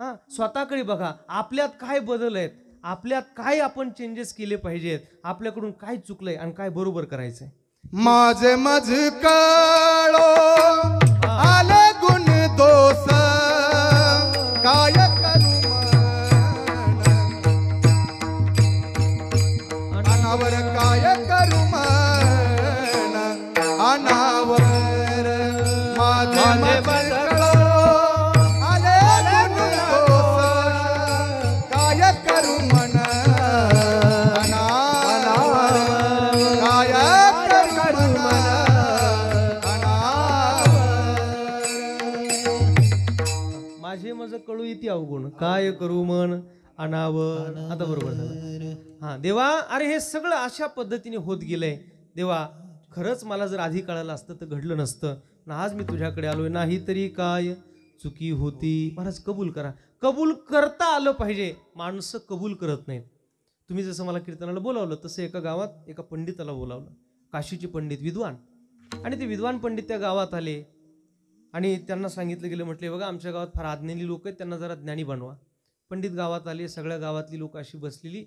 हा, स्वतःकडे बघा, आपल्यात काय बदल आहेत, आपल्यात काय आपण चेंजेस केले पाहिजेत, आपल्याकडून काय चुकलंय आणि काय बरोबर करायचंय. माझे मज कळो आले गुण दोष काय करू मन अनावर काय करू मन अनावर माझे मज कळो आले गुण दोष काय करू मन अनावर काय माझे मज कळू इति अवगुण काय करू मन अनावर. आता बरोबर झालं. हा देवा, अरे हे सगळं अशा पद्धतीने होत गेलंय. देवा, खरंच मला जर आधी कळालं असतं तर घडलं नसतं ना. आज मी तुझ्याकडे आलोय, नाही तरी काय चुकी होती. महाराज कबूल करा. कबूल करता आलं पाहिजे. माणसं कबूल करत नाहीत. तुम्ही जसं मला कीर्तनाला बोलावलं तसं एका गावात एका पंडिताला बोलावलं, काशीचे पंडित विद्वान. आणि ते विद्वान पंडित त्या गावात आले आणि त्यांना सांगितलं गेलं, म्हटले बघा आमच्या गावात फार अज्ञानी लोक आहेत, त्यांना जरा ज्ञानी बनवा. पंडित गावात आले, सगळ्या गावातली लोक अशी बसलेली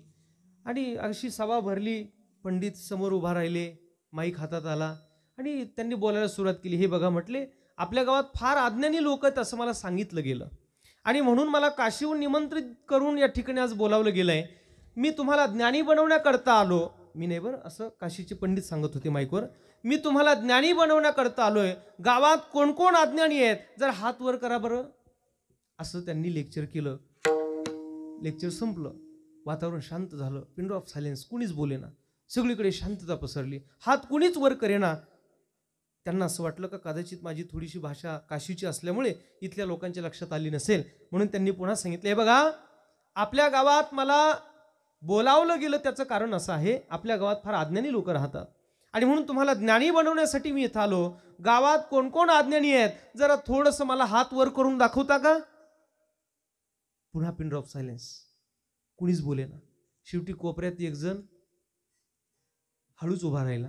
आणि अशी सभा भरली. पंडित समोर उभा राहिले, माईक हातात आला आणि त्यांनी बोलायला सुरुवात केली. हे बघा म्हटले, आपल्या गावात फार अज्ञानी लोक आहेत असं मला सांगितलं गेलं आणि म्हणून मला काशीहून निमंत्रित करून या ठिकाणी आज बोलावलं गेलंय. मी तुम्हाला ज्ञानी बनवण्याकरता आलो. मी नाही बरं, असं काशीचे पंडित सांगत होते माईकवर. मी तुम्हाला ज्ञानी बनवण्याकरता आलोय. गावात कोण कोण अज्ञानी आहेत जर हात वर करा बरं. असं त्यांनी लेक्चर केलं. लेक्चर संपलं, वातावरण शांत झालं. पिन ऑफ सायलेन्स, कुणीच बोलेना. सगळीकडे शांतता पसरली. हात कुणीच वर करेना. त्यांना असं वाटलं का कदाचित माझी थोडीशी भाषा काशीची असल्यामुळे इथल्या लोकांच्या लक्षात आली नसेल, म्हणून त्यांनी पुन्हा सांगितलं, हे बघा आपल्या गावात मला बोलावलं गेलं त्याचं कारण असं आहे, आपल्या गावात फार अज्ञानी लोक राहतात आणि म्हणून तुम्हाला ज्ञानी बनवण्यासाठी मी इथं आलो. गावात कोण कोण अज्ञानी आहेत जरा थोडंसं मला हात वर करून दाखवता का? पुन्हा पिन ड्रॉप सायलेन्स, कुणीच बोलेना. शेवटी कोपऱ्यात एक जण हळूच उभा राहिला.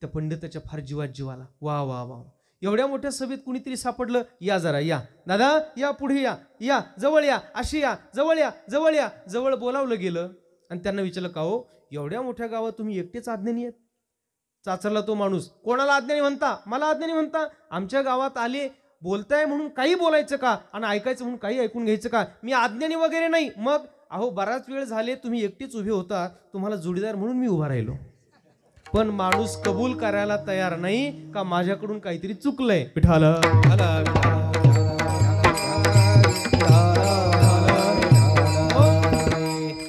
त्या पंडिताच्या फार जीवात जीव आला. वा वा वा, एवढ्या मोठ्या सभेत कुणीतरी सापडलं. या जरा, या दादा, या पुढे या, या जवळ या, अशी या, जवळ या, जवळ या. जवळ बोलावलं गेलं आणि त्यांना विचारलं, का हो एवढ्या मोठ्या गावात तुम्ही एकटेच अज्ञानी आहेत? चाचरला तो माणूस. कोणाला अज्ञानी म्हणता? मला अज्ञानी म्हणता? आमच्या गावात आले, बोलताय म्हणून काही बोलायचं का आणि ऐकायचं म्हणून काही ऐकून घ्यायचं का? मी अज्ञानी वगैरे नाही. मग अहो बराच वेळ झाले तुम्ही एकटीच उभे होता, तुम्हाला जोडीदार म्हणून मी उभा राहिलो. पण माणूस कबूल करायला तयार नाही का माझ्याकडून काहीतरी चुकलंय. विठाल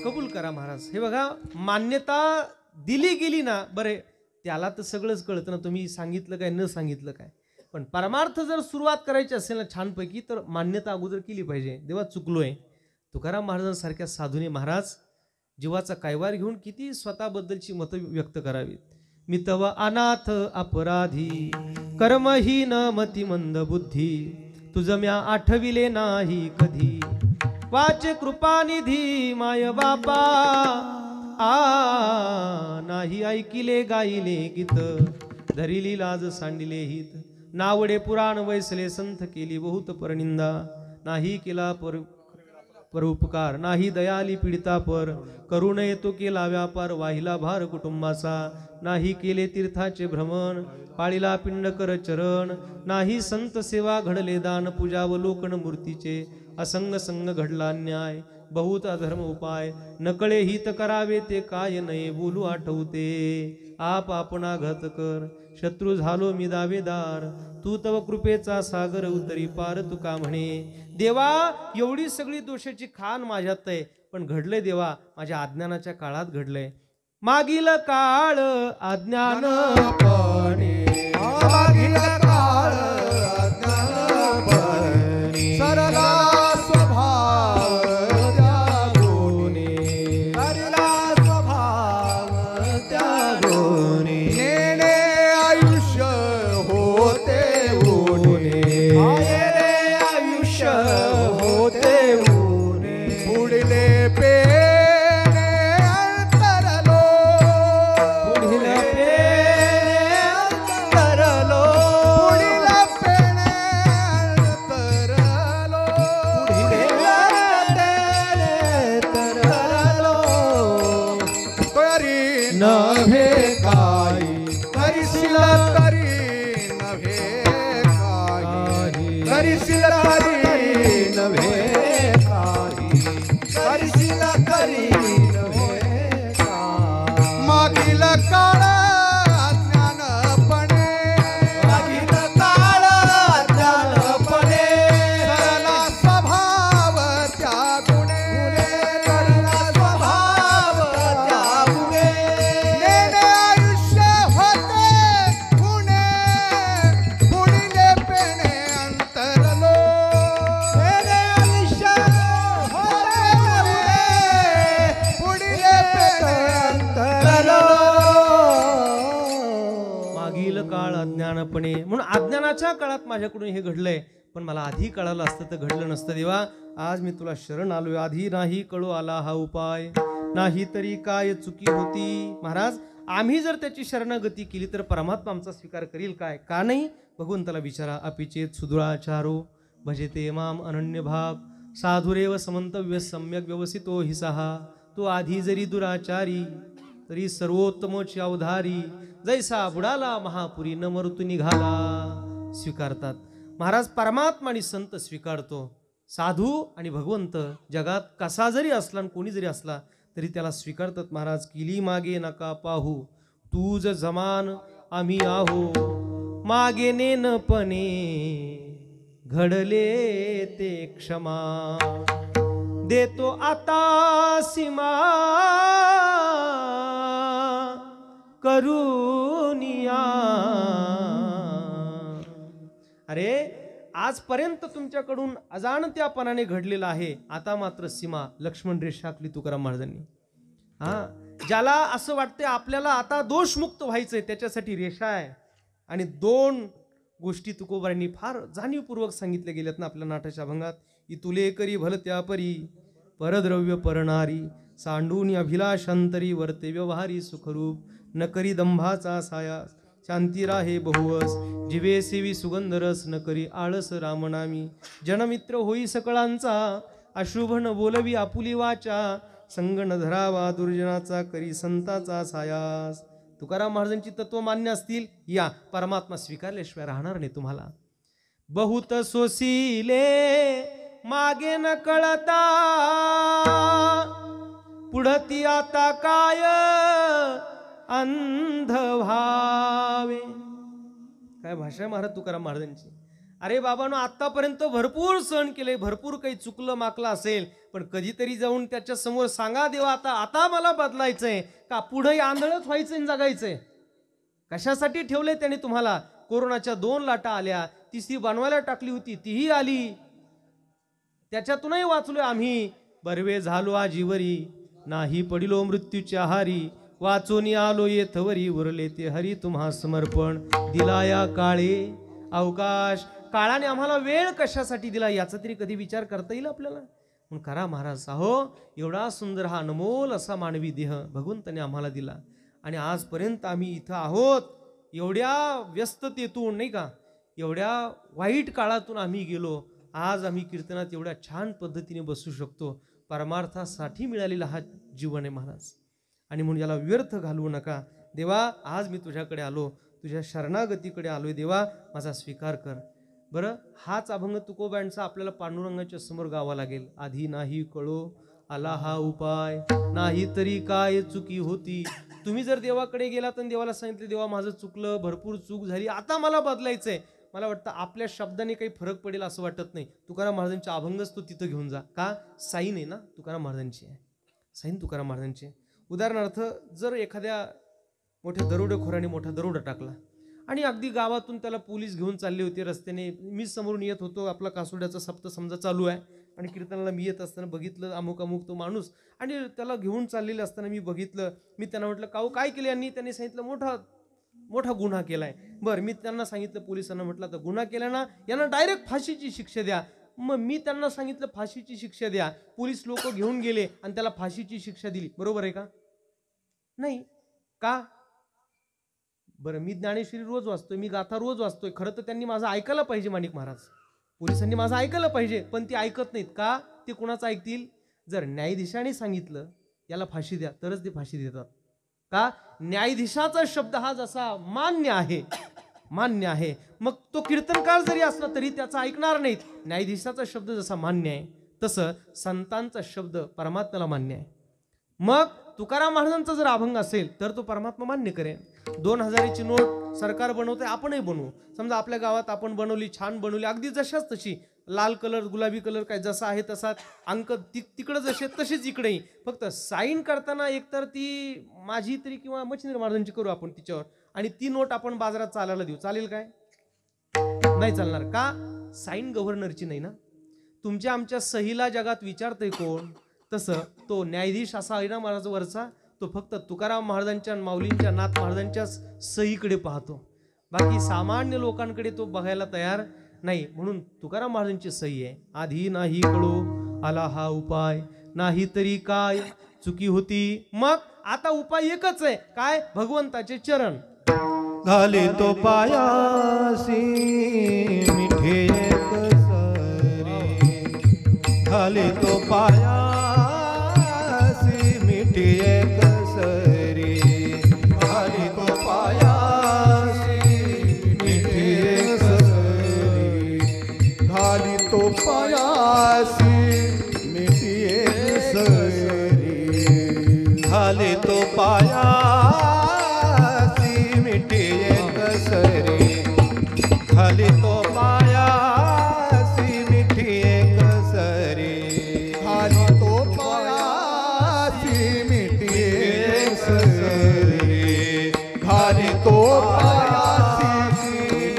कबूल करा महाराज. हे बघा, मान्यता दिली गेली ना, बरे त्याला तर सगळंच कळतं ना, तुम्ही सांगितलं काय न सांगितलं काय. पण परमार्थ जर सुरुवात करायची असेल ना छानपैकी, तर मान्यता अगोदर केली पाहिजे. देवा चुकलोय. तुकाराम महाराजांसारख्या साधूने महाराज जीवाचा कायवार घेऊन किती स्वतःबद्दलची मतं व्यक्त करावीत. मी तव अनाथ अपराधी, कर्महीन मतिमंद बुद्धी, तुझ म्या आठविले नाही कधी, वाचे कृपानिधी माय बापा, नाही ऐकिले गायिले गीत, धरिली लाज सांडिले हित, नावडे पुराण वैसले संथ केली बहुत परनिंदा, नाही केला परोपकार, नाही दयाली पीडिता पर, करू नये तो केला व्यापार, वाहिला भार कुटुंबाचा, नाही केले तीर्थाचे भ्रमण, पाळीला पिंड कर चरण, नाही संत सेवा घडले दान, पूजावलोकन मूर्तीचे, असंग संग घडला न्याय बहुत अधर्म उपाय नकळे हित करावे ते काय नये बोलू आठवते आप आपणा घात कर शत्रू झालो मी दावेदार तू तव कृपेचा सागर उतरी पार तुका म्हणे देवा एवढी सगळी दोषाची खान माझ्यात आहे पण घडलंय देवा माझ्या अज्ञानाच्या काळात घडलंय मागील काळ अज्ञानपणे मागील काळ अज्ञानपणे सरला स्वभाव त्यागोने सरला स्वभाव त्यागोने नेणे आयुष्य होते ऊने रे आयुष्य होते ऊने पुढले पेने अंतरलो पुढले पेने अंतरलो पुढले पेने अंतरलो पुढले पेने अंतरलो तरी नव्हे काही करीशील तरी नव्हे काही करीशील तरी नव्हे काही करीशील तरी नव्हे काही मागील काळ अज्ञानपणे मागील काळ अज्ञानपणे सरला स्वभाव त्यागुणे सरला स्वभाव त्यागुणे नेणे आयुष्य होते गुणे पुढले पेणे अंतरलो नेणे आयुष्य होते गुणे पुढले पेणे अंतरलो मागील काळ अज्ञानपणे म्हणून अज्ञानाच्या काळात माझ्याकडून हे घडलंय पण मला आधी कळालं असतं तर घडलं नसतं देवा आज मी तुला शरण आलोय आधी नाही कळू आला हा उपाय नाही तरी काय चुकी होती महाराज आम्ही जर त्याची शरणागती केली तर परमात्मा आमचा स्वीकार करील काय का नाही भगवंताला विचारा अपिचेत सुदुराचारो भजते माम अनन्य भाग साधुरेव समंतव्य सम्यक व्यवसितो हि सहा तो आधी जरी दुराचारी तरी सर्वोत्तमोची अवधारी जैसा बुडाला महापुरी न मृत्यू निघाला स्वीकारतात महाराज परमात्मा आणि संत स्वीकारतो साधू आणि भगवंत जगात कसा जरी असला आणि कोणी जरी असला तरी त्याला स्वीकारतात महाराज किली मागे नका पाहू तूज जमान आम्ही आहो मागे नेनपणे घडले ते क्षमा देतो आता सीमा करुनिया अरे आजपर्यंत तुमच्याकडून अजाणत्यापणाने घडलेला आहे आता मात्र सीमा लक्ष्मण रेषा आखली तुकाराम महाराजांनी ज्याला असं वाटते आपल्याला आता दोषमुक्त व्हायचंय त्याच्यासाठी रेषा आहे आणि दोन गोष्टी तुकोबारांनी फार जाणीवपूर्वक सांगितल्या गेल्यात ना आपल्या नाटाच्या अभंगात इतुले करी भलत्या परी परद्रव्य परणारी सांडून अभिलाषांतरी वर्ते व्यवहारी सुखरूप न करी दंभाचा सायास शांती राहे बहुवस जिवे सेवी सुगंध रस न करी आळस रामनामी जनमित्र होई सकळांचा अशुभ न बोलवी आपुली वाचा संग न धरावा दुर्जनाचा करी संताचा सायास तुकाराम महाराजांची तत्व मान्य असतील या परमात्मा स्वीकारल्याशिवाय राहणार नाही तुम्हाला बहुत सोसिले मागे न कळता पुढती आता काय अंध व्हावे काय भाषा महाराज तुकाराम महाराजांची अरे बाबांनो आतापर्यंत भरपूर सण केले भरपूर काही चुकलं माकलं असेल पण कधीतरी जाऊन त्याच्या समोर सांगा देवा आता आता मला बदलायचंय का पुढे आंधळच व्हायचंय जगायचंय कशासाठी ठेवले त्याने तुम्हाला कोरोनाच्या 2 लाटा आल्या तिसरी बनवायला टाकली होती तीही आली त्याच्यातूनही वाचलोय आम्ही बरवे झालो आजीवरी नाही पडिलो मृत्यूच्या हारी वाचून आलो येथवरी उरले ते हरी तुम्हा समर्पण दिला या काळे अवकाश काळाने आम्हाला वेळ कशासाठी दिला याचा तरी कधी विचार करता येईल आपल्याला पण करा महाराज अहो एवढा सुंदर हा अनमोल असा मानवी देह भगवंताने आम्हाला दिला आणि आजपर्यंत आम्ही इथं आहोत एवढ्या व्यस्ततेतून नाही का एवढ्या वाईट काळातून आम्ही गेलो आज आम्ही कीर्तनात एवढ्या छान पद्धतीने बसू शकतो परमार्थासाठी मिळालेला हा जीवन आहे महाराज आणि म्हणून याला व्यर्थ घालवू नका देवा आज मी तुझ्याकडे आलो तुझ्या शरणागतीकडे आलोय देवा माझा स्वीकार कर बरं, हाच अभंग तुकोबांचा आपल्याला पांडुरंगाच्या समोर गावा लागेल. आधी नाही कळो आला हा उपाय, नाही तरी काय चुकी होती. तुम्ही जर देवाकडे गेलात आणि देवाला सांगितलं देवा माझं चुकलं, भरपूर चूक झाली, आता मला बदलायचंय, मला वाटतं आपल्या शब्दाने काही फरक पडेल असं वाटत नाही. तुकाराम महाराजांचे अभंगच तो तिथं घेऊन जा. का? साईन आहे ना तुकाराम महाराजांची आहे, साईन तुकाराम महाराजांची. उदाहरणार्थ जर एखाद्या मोठ्या दरोडेखोराने मोठा दरोडा टाकला आणि अगदी गावातून त्याला पोलीस घेऊन चालले होते रस्त्याने, मी समोरून येत होतो, आपला कासोड्याचा सप्त समजा चालू आहे आणि कीर्तनाला मी येत असताना बघितलं अमुक अमुक तो माणूस आणि त्याला घेऊन चाललेलं असताना मी बघितलं. मी त्यांना म्हटलं काऊ काय केलं यांनी? त्यांनी सांगितलं मोठा गुन्हा केलाय. बरं, मी त्यांना सांगितलं पोलिसांना, म्हटलं तर गुन्हा केला ना, यांना डायरेक्ट फाशीची शिक्षा द्या. मग मी त्यांना सांगितलं फाशीची शिक्षा द्या, पोलीस लोक घेऊन गेले आणि त्याला फाशीची शिक्षा दिली. बरोबर आहे का? नाही. का? बरं, मी ज्ञानेश्वरी रोज वाचतोय, मी गाथा रोज वाचतोय, खरं तर त्यांनी माझं ऐकायला पाहिजे, माणिक महाराज पोलिसांनी माझं ऐकायला पाहिजे, पण ती ऐकत नाहीत. का? ते कुणाचं ऐकतील? जर न्यायाधीशाने सांगितलं याला फाशी द्या तरच ते फाशी देतात. का? न्यायाधीशाचा शब्द हा जसा मान्य आहे, मग तो कीर्तनकार जरी असला तरी त्याचा ऐकणार नाहीत. न्यायाधीशाचा शब्द जसा मान्य आहे तसं संतांचा शब्द परमात्म्याला मान्य आहे. मग तुकाराम महाराजांचा जर अभंग असेल तर तो परमात्मा मान्य करेल. 2000ची नोट सरकार बनवते, आपणही बनवू. समजा आपल्या गावात आपण बनवली, छान बनवली, अगदी जशाच तशी, लाल कलर गुलाबी कलर काय जसा आहे तसा, अंक तिकडं जसे तसेच इकडेही, फक्त साईन करताना एकतर ती माझी तरी किंवा मच्छिंद्र महाराजांची करू आपण तिच्यावर, आणि ती नोट आपण बाजारात चालायला देऊ. चालेल काय? नाही चालणार. का? साईन गव्हर्नरची नाही ना. तुमच्या आमच्या सहीला जगात विचारतंय कोण? तसं तो न्यायाधीश असा आहे ना महाराज वरचा, तो फक्त तुकाराम महाराजांच्या माऊलींच्या नाथ महाराजांच्या सहीकडे पाहतो, बाकी सामान्य लोकांकडे तो बघायला तयार नाही. म्हणून तुकाराम महाराजांची सही आहे. आधी नाही कळो आला हा उपाय, नाही तरी काय चुकी होती. मग आता उपाय एकच आहे. काय? भगवंताचे चरण. घाले तो पायासी मिठे कसरे, घाले तो पायासी मिठे कसरे, घाले तो पायासी मिठे कसरे, घाली तो पायासी मिठे कसरे, घाले तो पायासी मिठे कसरे, घाली तो पायासी मिठे कसरे, घाली तो पायासी मिठे कसरे, घाली तो पायासी मिठे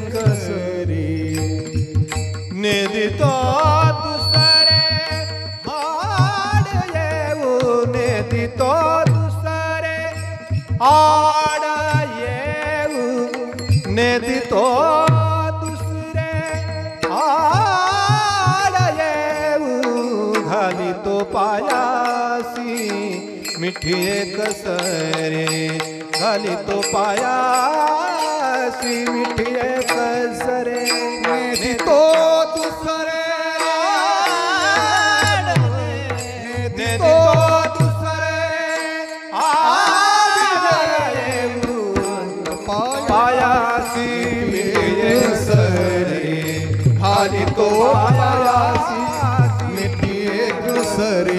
कसरे, नेदितो दुसरे हाड येऊ, नेदितो दुसरे आड येऊ, नेदितो दुसरे आड येऊ, घाली तो पायासी मिठे कसरे, घाली तो पायासी मिठे कसरे, नेदितो दुसरे आड, नेदितो पायासी मिठे कसरे, घाली तो पायासी मिठे कसरे.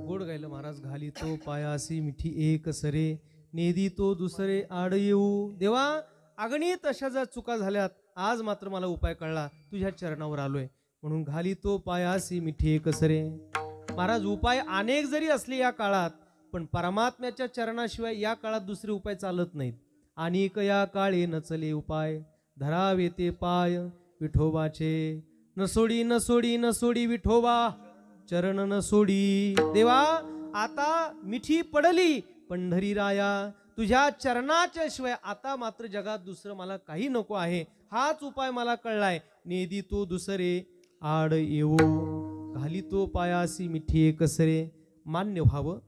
गोड गायलं महाराज. घाली तो पायासी मिठी एक सरे, नेदी तो दुसरे आड येऊ. देवा, अगणित अशा ज्या चुका झाल्यात, आज मात्र मला उपाय कळला, तुझ्या चरणावर आलोय, म्हणून घाली तो पायासी मिठी एक सरे. महाराज, उपाय अनेक जरी असले या काळात, पण परमात्म्याच्या चरणाशिवाय या काळात दुसरे उपाय चालत नाहीत. अनेक या काळे नचले उपाय, धरावे ते पाय विठोबाचे, नसोडी नसोडी नसोडी विठोबा चरण नसोडी. देवा, आता मिठी पडली पंढरी राया, तुझ्या चरणाच्या शिवाय आता मात्र जगात दुसरं मला काही नको आहे. हाच उपाय मला कळलाय. नेदी तो दुसरे आड येवो, घाली तो पायासी मिठी कसरे. मान्य व्हावं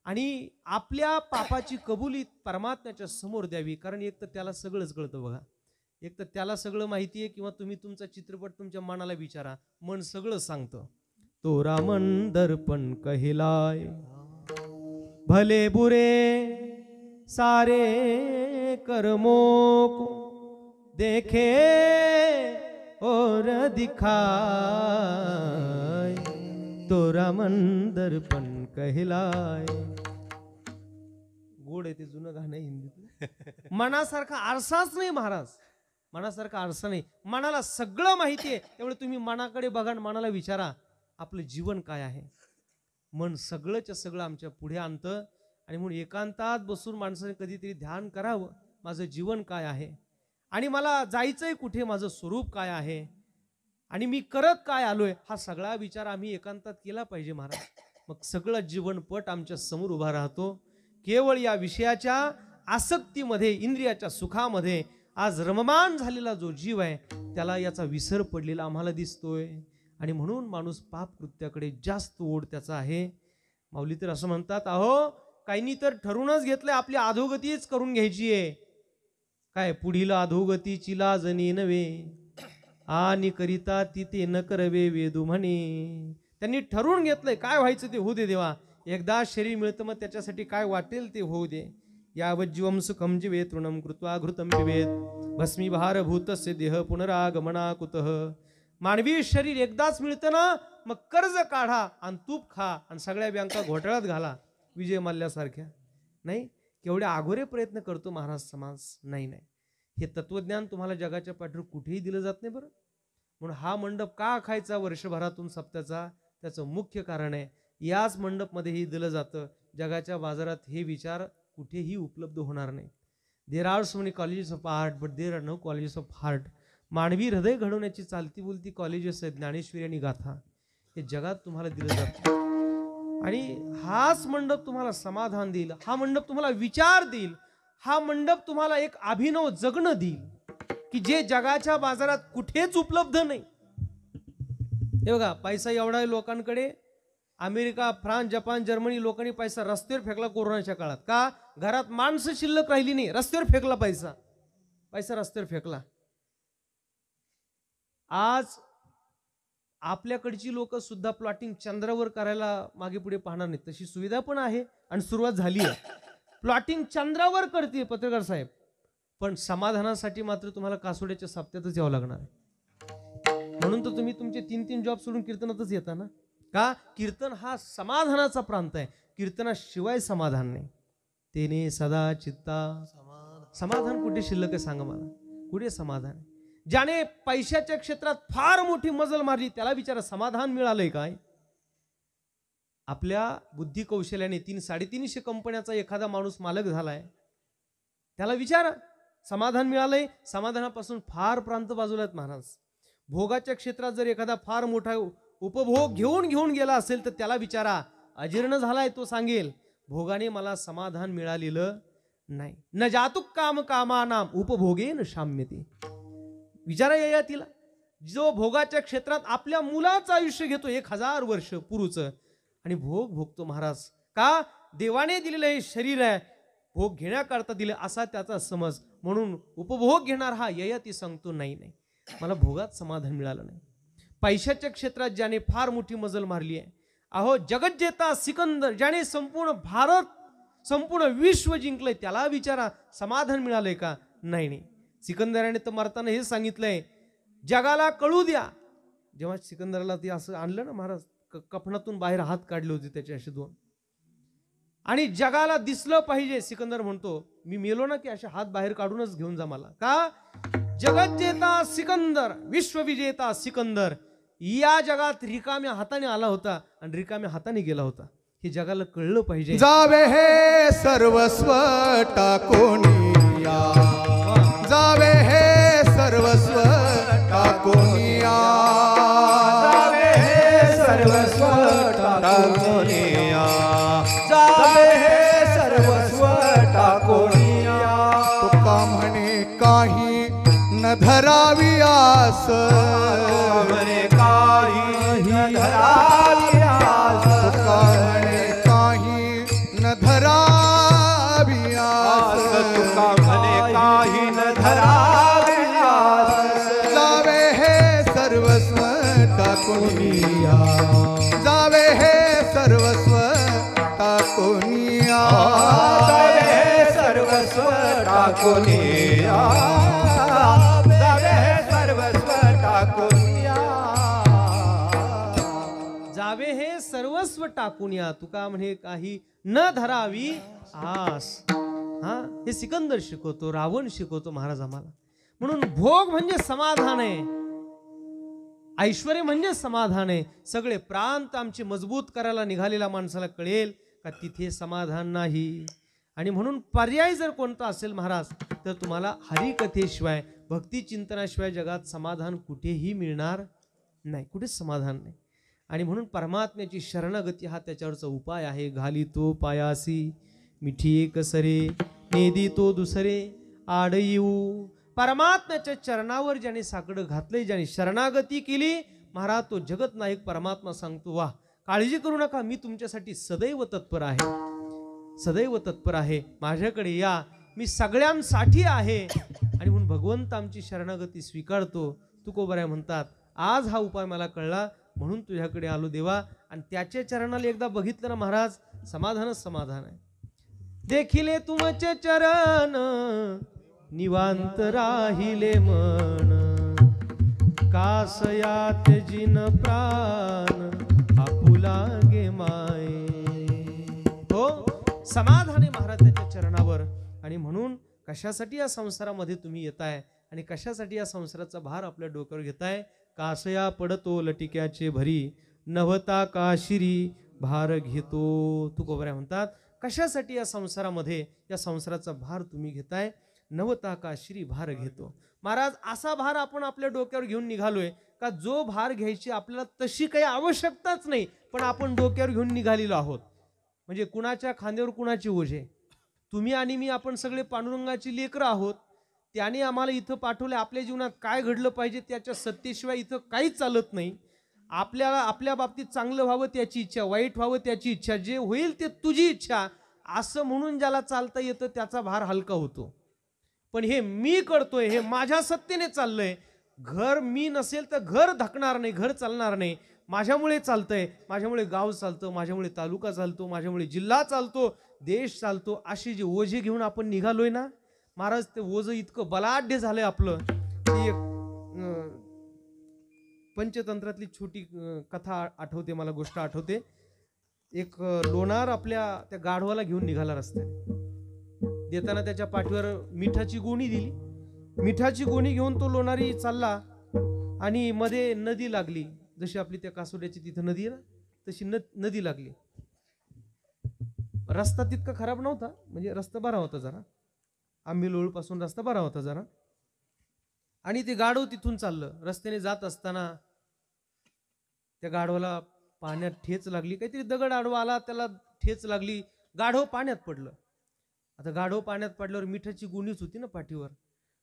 आणि आपल्या पापाची कबुली परमात्म्याच्या समोर द्यावी. कारण एक तर त्याला सगळंच कळतं बघा, एक तर त्याला सगळं माहिती आहे, किंवा तुम्ही तुमचा चित्रपट तुमच्या मनाला विचारा, मन सगळं सांगतं. तोरा मन दर्पण कहिलाय, भले बुरे सारे कर्मों को देखे और दिखाए, तोरा मन दर्पण कहलाय. गोड आहे ते जुनं गाणं हिंदीत. मनासारखा आरसाच नाही महाराज, मनासारखा आरसा नाही. मनाला सगळं माहिती आहे, त्यामुळे तुम्ही मनाकडे बघा आणि मनाला विचारा आपलं जीवन काय आहे. मन सगळंच्या सगळं आमच्या पुढे आणतं आणि म्हणून एकांतात बसून माणसाने कधीतरी ध्यान करावं, माझं जीवन काय आहे आणि मला जायचंय कुठे, माझं स्वरूप काय आहे आणि मी करत काय आलोय, हा सगळा विचार आम्ही एकांतात केला पाहिजे महाराज. मग सगळं जीवनपट आमच्या समोर उभा राहतो. केवळ या विषयाच्या आसक्तीमध्ये, इंद्रियाच्या सुखामध्ये आज रममान झालेला जो जीव आहे त्याला याचा विसर पडलेला आम्हाला दिसतोय आणि म्हणून माणूस पाप कृत्याकडे जास्त ओढ त्याचा आहे. माऊली तर असं म्हणतात, अहो काहींनी तर ठरूनच घेतलंय आपली अधोगतीच करून घ्यायची आहे. काय पुढील अधोगतीची लाजणी नव्हे आणि करिता तिथे न करवे वेदू म्हणे. त्यांनी ठरवून घेतलंय काय व्हायचं ते होऊ दे देवा, एकदा शरीर मिळतं मग त्याच्यासाठी काय वाटेल ते होऊ दे. यावत जीवम सुखम जीवे तृणम कृत्वा घृतम पिबेत भस्मीभार भूतस्य देह पुनरागमना कुतः. मानवी शरीर एकदाच मिळतं ना, मग कर्ज काढा आणि तूप खा आणि सगळ्या बँका घोटाळ्यात घाला विजय मल्ल्यासारख्या. नाही, केवढे आघोरे प्रयत्न करतो महाराज समाज. नाही नाही, हे तत्वज्ञान तुम्हाला जगाच्या पाठीवर कुठेही दिलं जात नाही बरं. म्हणून हा मंडप का खायचा वर्षभरातून सप्त्याचा, त्याचं मुख्य कारण आहे याच मंडपमध्येही दिलं जातं. जगाच्या बाजारात हे विचार कुठेही उपलब्ध होणार नाही. There are so many colleges of art but there are no colleges of heart. मानवी हृदय घडवण्याची चालती बोलती कॉलेजेस आहेत, ज्ञानेश्वरी आणि गाथा, हे जगात तुम्हाला दिलं जातं. आणि हाच मंडप तुम्हाला समाधान देईल, हा मंडप तुम्हाला विचार देईल, हा मंडप तुम्हाला एक अभिनव जगणं देईल की जे जगाच्या बाजारात कुठेच उपलब्ध नाही. हे बघा, पैसा एवढा आहे लोकांकडे. अमेरिका, फ्रान्स, जपान, जर्मनी लोकांनी पैसा रस्त्यावर फेकला कोरोनाच्या काळात. का? घरात माणसं शिल्लक राहिली नाही, रस्त्यावर फेकला पैसा, पैसा रस्त्यावर फेकला. आज आपल्याकडची लोक सुद्धा प्लॉटिंग चंद्रावर करायला मागे पुढे पाहणार नाहीत. तशी सुविधा पण आहे आणि सुरुवात झाली आहे. प्लॉटिंग चंद्रावर करते पत्रकार साहेब, पण समाधानासाठी मात्र तुम्हाला कासोड्याच्या सप्त्यातच यावं लागणार आहे. म्हणून तर तुम्ही तुमचे 3-3 जॉब सोडून कीर्तनातच येता ना. का? कीर्तन हा समाधानाचा प्रांत आहे, कीर्तनाशिवाय समाधान नाही. तेने सदा चित्ता समाधान कुठे शिल्लक आहे सांगा मला, कुठे समाधान आहे? ज्याने पैशाच्या क्षेत्रात फार मोठी मजल मारली त्याला विचारा समाधान मिळालंय काय? आपल्या बुद्धी कौशल्याने 300-350 कंपन्याचा एखादा माणूस मालक झालाय, त्याला विचारा समाधान मिळालंय? समाधानापासून फार प्रांत बाजूला आहेत महाराज. भोगाच्या क्षेत्रात जर एखादा फार मोठा उपभोग घेऊन गेला असेल तर त्याला विचारा अजीर्ण झालाय, तो सांगेल भोगाने मला समाधान मिळालेलं नाही. न जातुक काम कामानाम उपभोगेन शाम्यते. विचारा या तिला, जो भोगाच्या क्षेत्रात आपल्या मुलाचं आयुष्य घेतो 1000 वर्ष पुरूचं आणि भोग भोगतो महाराज. का? देवाने दिलेलं हे शरीर आहे, भोग घेण्याकरता दिले असा त्याचा समज. म्हणून उपभोग घेणार हा ययाती सांगतो नाही नाही मला भोगात समाधान मिळालं नाही. पैशाच्या क्षेत्रात ज्याने फार मोठी मजल मारली आहे, अहो जगज्जेता सिकंदर ज्याने संपूर्ण भारत संपूर्ण विश्व जिंकलंय त्याला विचारा समाधान मिळालंय का? नाही नाही. सिकंदराने तर मरताना हे सांगितलंय जगाला कळू द्या. जेव्हा सिकंदराला ते असं आणलं ना महाराज, कफनातून बाहेर हात काढले होते त्याचे असे 2, आणि जगाला दिसलं पाहिजे. सिकंदर म्हणतो मी मेलो ना की असे हात बाहेर काढूनच घेऊन जा मला. का? जगज्जेता सिकंदर, विश्वविजेता सिकंदर या जगात रिकाम्या हाताने आला होता आणि रिकाम्या हाताने गेला होता, हे जगाला कळलं पाहिजे. जावे हे सर्वस्व टाकून या, जावे हे सर्वस्व टाकून या, जावे हे सर्वस्व टाकून या, जावे हे सर्वस्व टाकून या. तुका म्हणे काही न धरावी आस, म्हणे काही न धरावी आस, तुका म्हणे काही न धरावी आस, तुका म्हणे काही न धरावी आस. जावे हे सर्वस्व टाकून या, जावे हे सर्वस्व टाकून या, जावे हे सर्वस्व टाकून या, जावे हे सर्वस्व टाकून या, जावे हे सर्वस्व टाकून या. तुका म्हणे काही न धरावी आस. हा, हे सिकंदर शिकवतो, रावण शिकवतो महाराज आम्हाला. म्हणून भोग म्हणजे समाधान आहे, ऐश्वर्य म्हणजे समाधान आहे. सगळे प्रांत आमचे मजबूत करायला निघालेल्या माणसाला कळेल का तिथे समाधान नाही. आणि म्हणून पर्याय जर कोणता असेल महाराज तर तुम्हाला हरिकथेशिवाय, भक्ती चिंतनाशिवाय जगात समाधान कुठेही मिळणार नाही, कुठेच समाधान नाही. आणि म्हणून परमात्म्याची शरणागती हा त्याच्यावरचा उपाय आहे. घाली तो पायासी मिठी एक सरे, नेदी तो दुसरे आड येऊ. परमात्म्याच्या चरणावर ज्याने साकडं घातलंय, ज्याने शरणागती केली महाराज, तो जगत नायक परमात्मा सांगतो, वा काळजी करू नका, मी तुमच्यासाठी सदैव तत्पर आहे, सदैव तत्पर आहे. माझ्याकडे या, मी सगळ्यांसाठी आहे. आणि म्हणून भगवंत आमची शरणागती स्वीकारतो. तुकोबराय म्हणतात, आज हा उपाय मला कळला म्हणून तुझ्याकडे आलो देवा. आणि त्याच्या चरणाला एकदा बघितलं ना महाराज, समाधानच समाधान आहे. देखिले तुमचे चरण निवांत राहिले मन, कासयात जिन प्राण आपुला गे माये. हो, समाधान आहे महाराज त्याच्या चरणावर. आणि म्हणून कशासाठी या संसारामध्ये तुम्ही येताय आणि कशासाठी या संसाराचा भार आपल्या डोक्यावर घेताय. कासया पडतो लटिक्याचे भरी, नवता काशिरी भार घेतो. तुकोबराय म्हणतात, कशासाठी या संसारामध्ये, या संसाराचा भार तुम्ही घेताय. नवता काशिरी भार घेतो. महाराज, असा भार आपण आपल्या डोक्यावर घेऊन निघालोय का जो भार घ्यायची आपल्याला तशी काही आवश्यकताच नाही, पण आपण डोक्यावर घेऊन निघालेलो आहोत. म्हणजे कुणाच्या खांद्यावर कुणाची ओझे. तुम्ही आणि मी, आपण सगळे पांडुरंगाची लेकरं आहोत. त्याने आम्हाला इथं पाठवले. आपल्या जीवनात काय घडलं पाहिजे त्याच्या सत्तेशिवाय इथं काहीच चालत नाही. आपल्याला आपल्या बाबतीत चांगलं व्हावं त्याची इच्छा, वाईट व्हावं त्याची इच्छा, जे होईल ते तुझी इच्छा, असं म्हणून ज्याला चालता येतं त्याचा भार हलका होतो. पण हे मी करतोय, हे माझ्या सत्तेने चाललंय. घर मी नसेल तर घर धकणार नाही, घर चालणार नाही. माझ्यामुळे चालतंय, माझ्यामुळे गाव चालतं, माझ्यामुळे तालुका चालतो, माझ्यामुळे जिल्हा चालतो, देश चालतो. अशी जे ओझे घेऊन आपण निघालोय ना महाराज, ते ओझं इतकं बलाढ्य झालंय आपलं. ती एक पंचतंत्रातली छोटी कथा आठवते मला, गोष्ट आठवते. एक लोणार आपल्या त्या गाढवाला घेऊन निघाला रस्त्याने. देताना त्याच्या पाठीवर मिठाची गोणी दिली. मिठाची गोणी घेऊन तो लोणारी चालला आणि मध्ये नदी लागली. जशी आपली त्या कासोड्याची तिथं नदी आहे ना, तशी नदी लागली. रस्ता तितका खराब नव्हता, म्हणजे रस्ता बरा होता जरा, आंबेलोळ पासून रस्ता बरा होता जरा. आणि ते गाढव तिथून चाललं. रस्त्याने जात असताना त्या गाढवाला पाण्यात ठेच लागली. काहीतरी दगड आडवा आला, त्याला ठेच लागली. गाढव पाण्यात पडलं. आता गाढव पाण्यात पडल्यावर मिठाची गुणीच होती ना पाठीवर.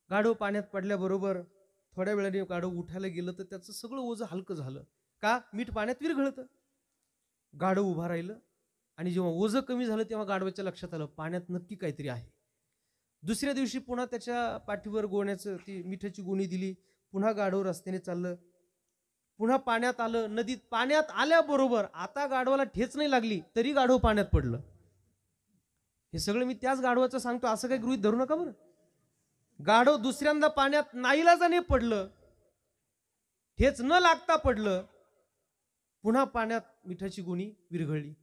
गाढव पाण्यात पडल्याबरोबर थोड्या वेळाने गाढव उठायला गेलं तर त्याचं सगळं ओझं हलकं झालं. का? मीठ पाण्यात विरघळतं. गाढव उभा राहिलं आणि जेव्हा ओझं कमी झालं तेव्हा गाढवाच्या लक्षात आलं पाण्यात नक्की काहीतरी आहे. दुसऱ्या दिवशी पुन्हा त्याच्या पाठीवर गोण्याचं ती मिठाची गुणी दिली. पुन्हा गाढव रस्त्याने चाललं. पुन्हा पाण्यात आलं. नदीत पाण्यात आल्याबरोबर आता गाढवाला ठेच नाही लागली तरी गाढव पाण्यात पडलं. हे सगळं मी त्याच गाढवाचं सांगतो, असं काही गृहीत धरू नका बरं. गाढव दुसऱ्यांदा पाण्यात नाईलाजाने पडलं. ठेच न लागता पडलं. पुन्हा पाण्यात मिठाची गुणी विरघळली.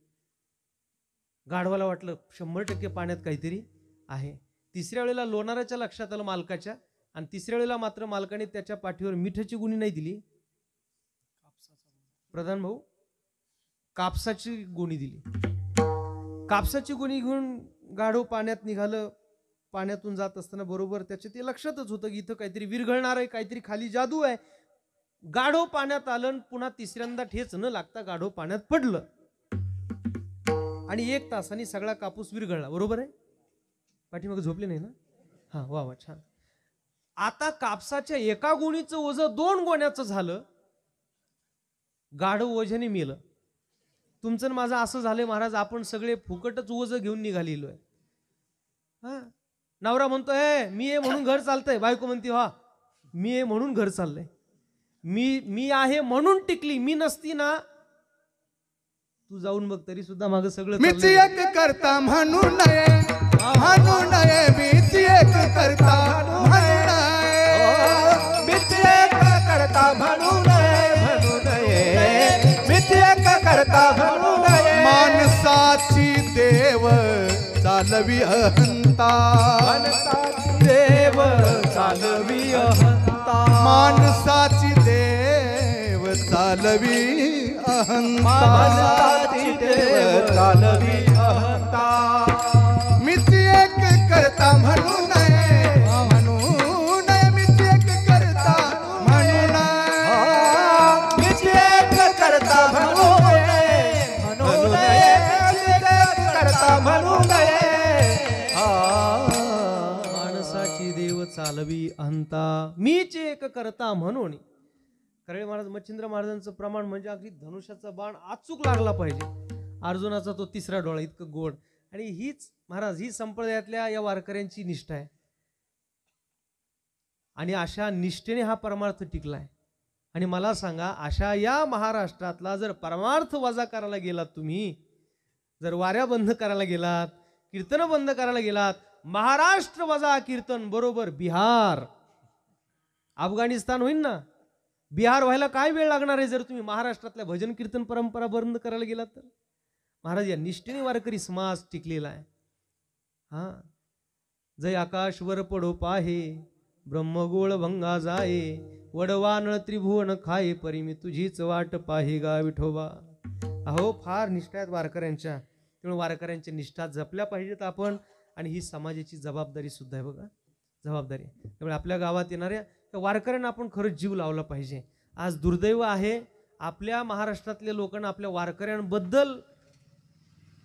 गाढवाला वाटलं 100% पाण्यात काहीतरी आहे. तिसऱ्या वेळेला लोणाराच्या लक्षात आलं मालकाच्या, आणि तिसऱ्या वेळेला मात्र मालकाने त्याच्या पाठीवर मिठाची गुणी नाही दिली, प्रधान भाऊ कापसाची गुणी दिली. कापसाची गुणी घेऊन गाढव पाण्यात निघालं. पाण्यातून जात असताना बरोबर त्याच्या ते लक्षातच होतं की इथं काहीतरी विरघळणार आहे, काहीतरी खाली जादू आहे. गाढव पाण्यात आलं. पुन्हा तिसऱ्यांदा ठेच न लागता गाढव पाण्यात पडलं आणि 1 तासाने सगळा कापूस विरघळला. बरोबर आहे? पाठीमागे झोपले नाही ना? हा, वा वा, छान. आता कापसाच्या एका गोणीचं ओझं 2 गोण्याचं झालं. गाढव ओझ्याने मेलं. तुमचं माझं असं झालंय महाराज, आपण सगळे फुकटच ओझं घेऊन निघालेलो आहे. हा, नवरा म्हणतोय मी आहे म्हणून घर चालतंय, बायको म्हणते हा मी आहे म्हणून घर चाललंय, मी आहे म्हणून टिकली, मी नसती ना तू जाऊन बघ तरी सुद्धा मागं सगळं मीच एक करता म्हणून नये, म्हणू नये मीच एक करता म्हणू नये मीच एक करता म्हणू नये मीच एक करता म्हणू नये माणसाची देव चालवी अहंता देव चालवी अहंता माणसाची देव चालवी अहंता देव चालवी अहंता मीच एक करता म्हणू नये मीच एक करता म्हणू नये मीच एक करता म्हणू नये करता म्हणू नये माणसाची देव चालवी अहंता मीच एक करता म्हणून. कर्वे महाराज मच्छिंद्र महाराजांचं प्रमाण म्हणजे अगदी धनुष्याचा बाण अचूक लागला पाहिजे. अर्जुनाचा तो तिसरा डोळा इतकं गोड. आणि हीच महाराज ही संप्रदायातल्या या वारकऱ्यांची निष्ठा आहे. आणि अशा निष्ठेने हा परमार्थ टिकलाय. आणि मला सांगा अशा या महाराष्ट्रातला जर परमार्थ वजा करायला गेलात तुम्ही, जर वाऱ्या बंद करायला गेलात, कीर्तन बंद करायला गेलात, महाराष्ट्र वजा कीर्तन बरोबर बिहार अफगाणिस्तान होईल ना. बिहार व्हायला काय वेळ लागणार आहे जर तुम्ही महाराष्ट्रातल्या भजन कीर्तन परंपरा बंद करायला गेलात तर. महाराज या निष्ठेने वारकरी समाज टिकलेला आहे. हा जय आकाश वर पडो पाहे ब्रह्मगोळ भंगा जाये वडवानळ त्रिभुवन खाये परी मी तुझीच वाट पाहे गा विठोबा. अहो फार निष्ठा आहेत वारकऱ्यांच्या. त्यामुळे वारकऱ्यांच्या निष्ठा जपल्या पाहिजेत आपण. आणि ही समाजाची जबाबदारी सुद्धा आहे बघा, जबाबदारी. त्यामुळे आपल्या गावात येणाऱ्या त्या वारकऱ्यांना आपण खरंच जीव लावला पाहिजे. आज दुर्दैव आहे आपल्या महाराष्ट्रातल्या लोकांना आपल्या वारकऱ्यांबद्दल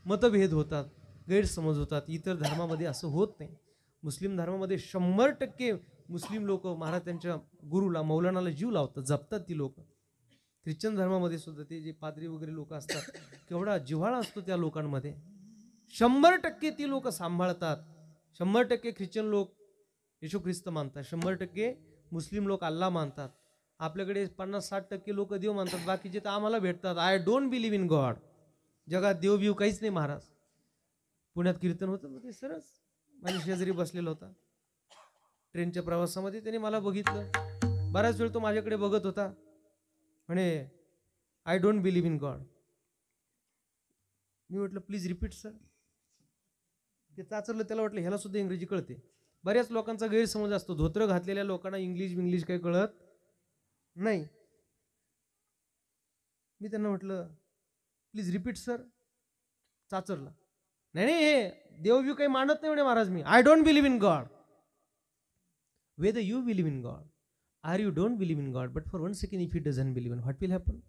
मतभेद होतात, गैरसमज होतात. इतर धर्मामध्ये असं होत नाही. मुस्लिम धर्मामध्ये 100% मुस्लिम लोक महाराज त्यांच्या गुरुला मौलानाला जीव लावतात, जपतात ती लोक. ख्रिश्चन धर्मामध्ये सुद्धा ते जे पाद्री वगैरे लोक असतात केवढा जिव्हाळा असतो त्या लोकांमध्ये. 100% ती लोक सांभाळतात. 100% ख्रिश्चन लोक येशू ख्रिस्त मानतात, 100% मुस्लिम लोक अल्लाह मानतात. आपल्याकडे 50-60% लोक देव मानतात, बाकीचे तर आम्हाला भेटतात. I don't believe in God. जगात देव बिव काहीच नाही महाराज. पुण्यात कीर्तन होतं ते सरस माझ्या शेजारी बसलेला होता ट्रेनच्या प्रवासामध्ये. त्याने मला बघितलं बराच वेळ, तो माझ्याकडे बघत होता. म्हणे I don't believe in God. मी म्हटलं प्लीज रिपीट सर. ते चाचरलं, त्याला वाटलं ह्याला सुद्धा इंग्रजी कळते. बऱ्याच लोकांचा गैरसमज असतो, धोत्र घातलेल्या लोकांना इंग्लिश काही कळत नाही. मी त्यांना म्हटलं प्लीज रिपीट सर. चाचरला. नाही हे देवव्यू काही मानत नाही म्हणे महाराज मी. I don't believe in God. Whether you believe in God or you don't believe in God, but for 1 second if he doesn't believe in, what will happen?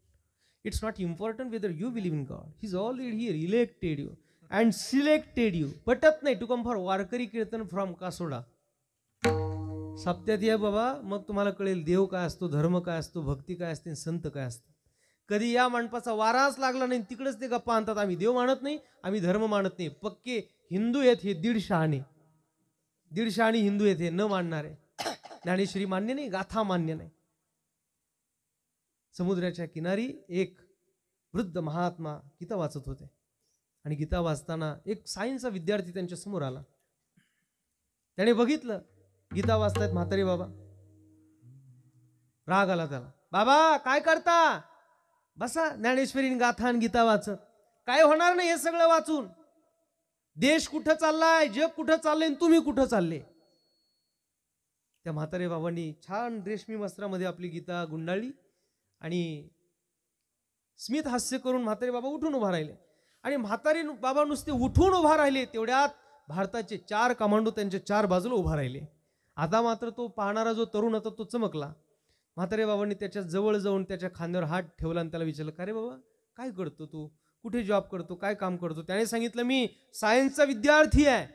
It's not important whether you believe in God. He's already here, elected you and selected you. पटत नाही to come for Warkari kirtan from कासोडा. सप्त्यात या बाबा, मग तुम्हाला कळेल देव काय असतो, धर्म काय असतो, भक्ती काय असते, संत काय असतं. कधी या मंडपाचा वाराच लागला नाही तिकडेच ते गप्पा आणतात. आम्ही देव मानत नाही, आम्ही धर्म मानत नाही. पक्के हिंदू आहेत हे 150 शहाणे. 150 शहाणे हिंदू आहेत हे न मानणारे. ज्ञानेश्वरी मान्य नाही, गाथा मान्य नाही. समुद्राच्या किनारी एक वृद्ध महात्मा गीता वाचत होते. आणि गीता वाचताना एक सायन्सचा विद्यार्थी त्यांच्या समोर आला. त्याने बघितलं गीता वाचतायत म्हातारे बाबा. राग आला त्याला. बाबा काय करता? बसा ज्ञानेश्वरी गाथा आणि गीता वाचत. काय होणार नाही हे सगळं वाचून. देश कुठं चाललाय, जग कुठं चाललंय, तुम्ही कुठं चालले? त्या म्हातारे बाबांनी छान रेशमी वस्त्रामध्ये आपली गीता गुंडाळली आणि स्मित हास्य करून म्हातारे बाबा उठून उभा राहिले. आणि म्हातारे बाबा नुसते उठून उभा राहिले तेवढ्यात भारताचे 4 कमांडो त्यांच्या 4 बाजूला उभा राहिले. आता मात्र तो पाहणारा जो तरुण होता तो चमकला. म्हातारे बाबांनी त्याच्या जवळ जाऊन त्याच्या खांद्यावर हात ठेवला आणि त्याला विचारलं, का रे बाबा काय करतो तू, कुठे जॉब करतो, काय काम करतो? त्याने सांगितलं, मी सायन्सचा विद्यार्थी आहे,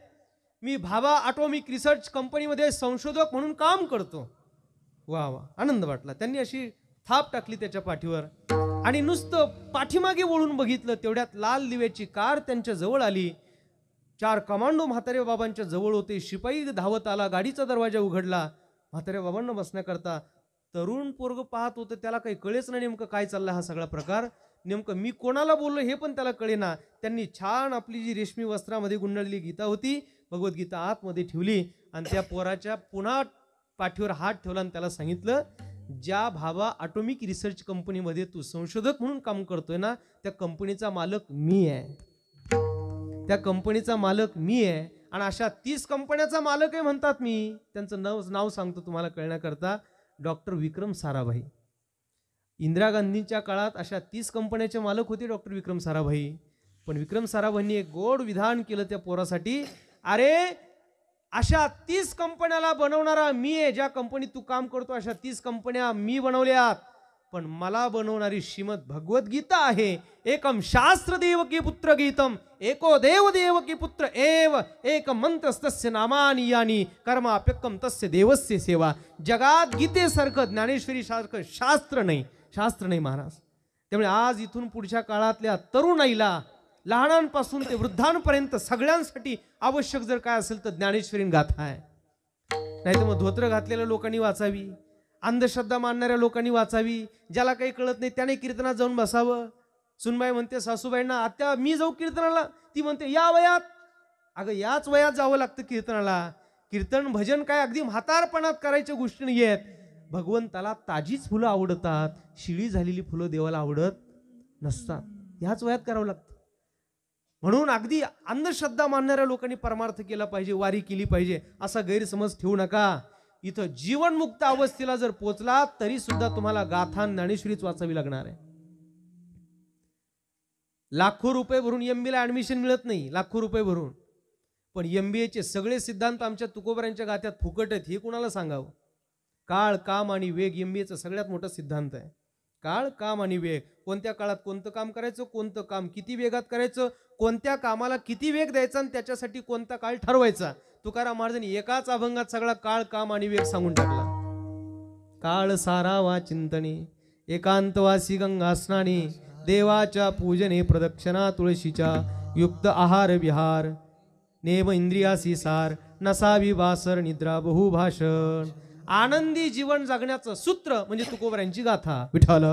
मी भाभा ॲटॉमिक रिसर्च कंपनीमध्ये संशोधक म्हणून काम करतो. वा वा, आनंद वाटला. त्यांनी अशी थाप टाकली त्याच्या पाठीवर आणि नुसतं पाठीमागे वळून बघितलं तेवढ्यात लाल दिव्याची कार त्यांच्या जवळ आली. 4 कमांडो म्हातारे बाबांच्या जवळ होते. शिपाई धावत आला, गाडीचा दरवाजा उघडला. म्हातारे बाबांना बसण्याकरता तरुण पोरग पाहत होतं. त्याला काही कळेच नाही नेमकं काय चाललं हा सगळा प्रकार. नेमकं मी कोणाला बोललो हे पण त्याला कळेना. त्यांनी छान आपली जी रेशमी वस्त्रामध्ये गुंडाळलेली गीता होती भगवद्गीता आतमध्ये ठेवली आणि त्या पोराच्या पुन्हा पाठीवर हात ठेवला आणि त्याला सांगितलं, ज्या भावा ॲटॉमिक रिसर्च कंपनीमध्ये तू संशोधक म्हणून काम करतोय ना, त्या कंपनीचा मालक मी आहे, त्या कंपनीचा मालक मी आहे. आणि अशा 30 कंपन्याचा मालक आहे म्हणतात मी. त्यांचं नाव सांगतो तुम्हाला कळण्याकरता, डॉक्टर विक्रम साराभाई. इंदिरा गांधींच्या काळात अशा 30 कंपन्याचे मालक होते डॉक्टर विक्रम साराभाई. पण विक्रम साराभाईंनी एक गोड विधान केलं त्या पोरासाठी, अरे अशा 30 कंपन्याला बनवणारा मी आहे, ज्या कंपनीत तू काम करतो अशा 30 कंपन्या मी बनवल्यात, पण मला बनवणारी श्रीमद भगवद्गीता आहे. एकम शास्त्र देवकी पुत्र गीतम एको देव देवकी पुत्र एव एक मंत्रस्तस्य नामानि यानी कर्माप्यकम तस्य देवस्य सेवा. जगात गीतेसारखं ज्ञानेश्वरी सारखं शास्त्र नाही महाराज. त्यामुळे आज इथून पुढच्या काळातल्या तरुणाईला लहानांपासून ते वृद्धांपर्यंत सगळ्यांसाठी आवश्यक जर काय असेल तर ज्ञानेश्वरी गाथा आहे. नाही तर मग धोत्र घातलेल्या लोकांनी वाचावी, अंधश्रद्धा मानणाऱ्या लोकांनी वाचावी, ज्याला काही कळत नाही त्याने कीर्तनात जाऊन बसावं. सुनबाई म्हणते सासूबाईंना, आत्या मी जाऊ कीर्तनाला? ती म्हणते या वयात? अगं याच वयात जावं लागतं कीर्तनाला. कीर्तन भजन काय अगदी म्हातारपणात करायच्या गोष्टी नाही आहेत. भगवंताला ताजीच फुलं आवडतात, शिळी झालेली फुलं देवाला आवडत नसतात. ह्याच वयात करावं लागतं. म्हणून अगदी अंधश्रद्धा मानणाऱ्या लोकांनी परमार्थ केला पाहिजे, वारी केली पाहिजे असा गैरसमज ठेवू नका. इथं जीवनमुक्त अवस्थेला जर पोचला तरी सुद्धा तुम्हाला गाथा ज्ञानेश्वरीच वाचावी लागणार आहे. लाखो रुपये भरून MBA ला ऍडमिशन मिळत नाही, लाखो रुपये भरून. पण MBA चे सगळे सिद्धांत आमच्या तुकोबरांच्या गाथ्यात फुकट आहेत, हे कुणाला सांगावं? काळ, काम आणि वेग MBA चा सगळ्यात मोठा सिद्धांत आहे. काळ, काम आणि वेग. कोणत्या काळात कोणतं काम करायचं, कोणतं काम किती वेगात करायचं, कोणत्या कामाला किती वेग द्यायचा आणि त्याच्यासाठी कोणता काळ ठरवायचा. तुकाराम महाराजांनी एकाच अभंगात सगळा काळ, काम आणि वेग सांगून टाकला. काळ सारावा चिंतने एकांतवासी गंगा स्नानी, देवाच्या पूजने प्रदक्षिणा तुळशीच्या, युक्त आहार विहार नेम इंद्रियासी सार, नसावी वासर निद्रा बहुभाषण. आनंदी जीवन जगण्याचं सूत्र म्हणजे तुकोबरांची गाथा. विठ्ठल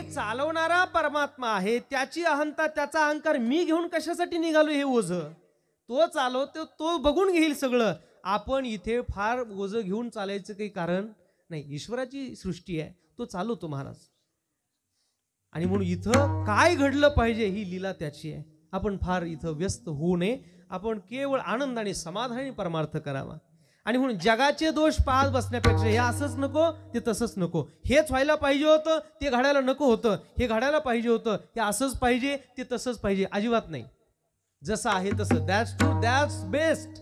चालवणारा परमात्मा आहे, त्याची अहंता, त्याचा अहंकार मी घेऊन कशासाठी निघालो हे ओझ? तो चालवतो, तो बघून घेईल सगळं. आपण इथे फार ओझ घेऊन चालायचं काही कारण नाही. ईश्वराची सृष्टी आहे, तो चालवतो महाराज. आणि म्हणून इथं काय घडलं पाहिजे ही लीला त्याची आहे. आपण फार इथं व्यस्त होऊ नये. आपण केवळ आनंदाने समाधानाने परमार्थ करावा. आणि म्हणून जगाचे दोष पाहत बसण्यापेक्षा हे असंच नको, ते तसंच नको, हेच व्हायला पाहिजे होतं, ते घडायला नको होतं, हे घडायला पाहिजे होतं, हे असंच पाहिजे, ते तसंच पाहिजे, अजिबात नाही. जसं आहे तसं, दॅट्स बेस्ट.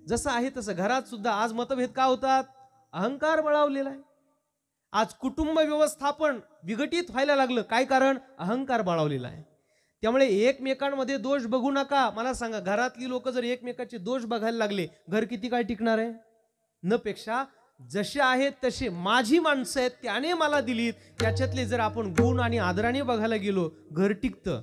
जसं आहे तसं. घरात सुद्धा आज मतभेद का होतात? अहंकार बळावलेला आहे. आज कुटुंब व्यवस्थापन विघटित व्हायला लागलं, काय कारण? अहंकार बळावलेला आहे. त्यामुळे एकमेकांमध्ये दोष बघू नका. मला सांगा, घरातली लोक जर एकमेकाचे दोष बघायला लागले, घर किती काळ टिकणार आहे? न पेक्षा जसे आहेत तसे माझी माणसं आहेत, त्याने मला दिलीत, त्याच्यातले जर आपण गुण आणि आदराने बघायला गेलो, घर टिकतं.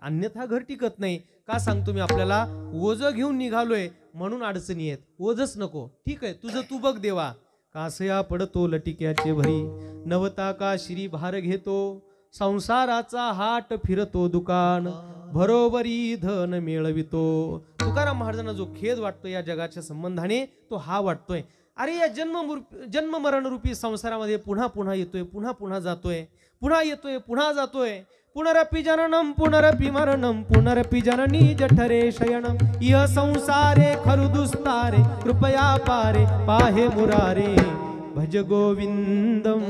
अन्यथा घर टिकत नाही. का सांगतो मी आपल्याला? ओझ घेऊन निघालोय म्हणून अडचणी आहेत. ओझच नको, ठीक आहे, तुझं तू बघ देवा. कासया पडतो लटिक्याचे भरी, नवता का श्री भार घेतो, संसाराचा हाट फिरतो दुकान, बरोबरी धन मिळवितो. तुकाराम महाराजांना जो खेद वाटतो या जगाच्या संबंधाने, तो हा वाटतोय, अरे या जन्म मरण रूपी संसारामध्ये पुन्हा पुन्हा येतोय, पुन्हा पुन्हा जातोय, पुन्हा येतोय, पुन्हा जातोय. पुनरपि जननम पुनरपि मरणम पुनरपि जननी जठरे शयनम, इह संसारे खरु दुस्तारे, कृपया पारे पाहे मुरारे. भज गोविंदम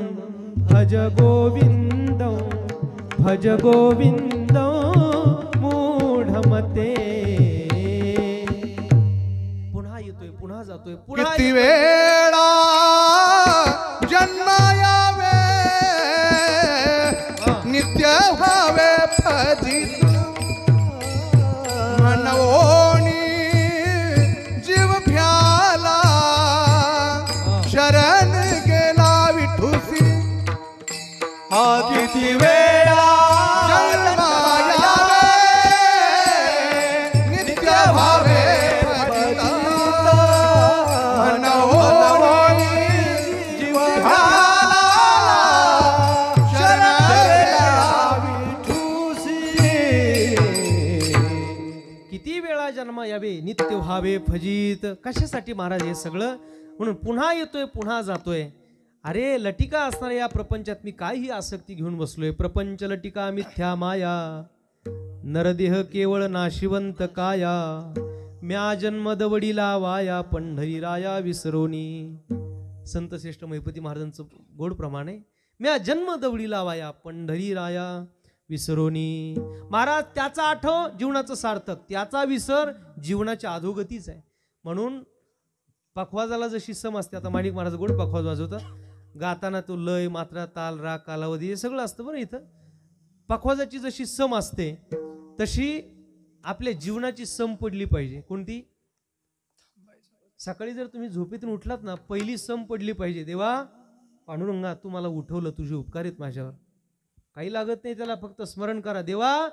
भज गोविंदम भज गोविंदम मूढमते. पुन्हा येतोय, पुन्हा जातोय, पुन्हा किती वेळा जन्म यावे, नित्य व्हावे फजित, मनवोनी जीव भ्याला, शरण गेला विठुसी. किती वेळा जन्म यावे, नित्य व्हावे फजित, मनवोनी पुन्हा यावे नित्य व्हावे फजित. कशासाठी महाराज हे सगळं? म्हणून पुन्हा येतोय पुन्हा जातोय. अरे लटिका असणाऱ्या या प्रपंचात मी काही आसक्ती घेऊन बसलोय. प्रपंच लटिका मिथ्या माया, नरदेह केवळ नाशिवंत काया. म्या जन्म दवडीला वाया, पंढरी राया विसरोनी. संत श्रेष्ठ महिपती महाराजांचं गोड प्रमाण आहे. म्या जन्म दवडीला वाया, पंढरी राया विसरोनी. महाराज त्याचा आठव जीवनाचं सार्थक, त्याचा विसर जीवनाच्या अधोगतीच आहे. म्हणून पखवाजाला जशी सम असते, आता माणिक महाराज गोड पखवाज वाजवतात, गाताना तो लय मात्रा ताल राग कालावधी हे सगळं असतं बरं. इथं पखवाजाची जशी सम असते तशी आपल्या जीवनाची सम पडली पाहिजे. कोणती? सकाळी जर तुम्ही झोपेतून उठलात ना, पहिली सम पडली पाहिजे. देवा पांडुरंगा तू मला उठवलं, तुझे उपकार आहेत माझ्यावर. काही लागत नाही त्याला, फक्त स्मरण करा. देवा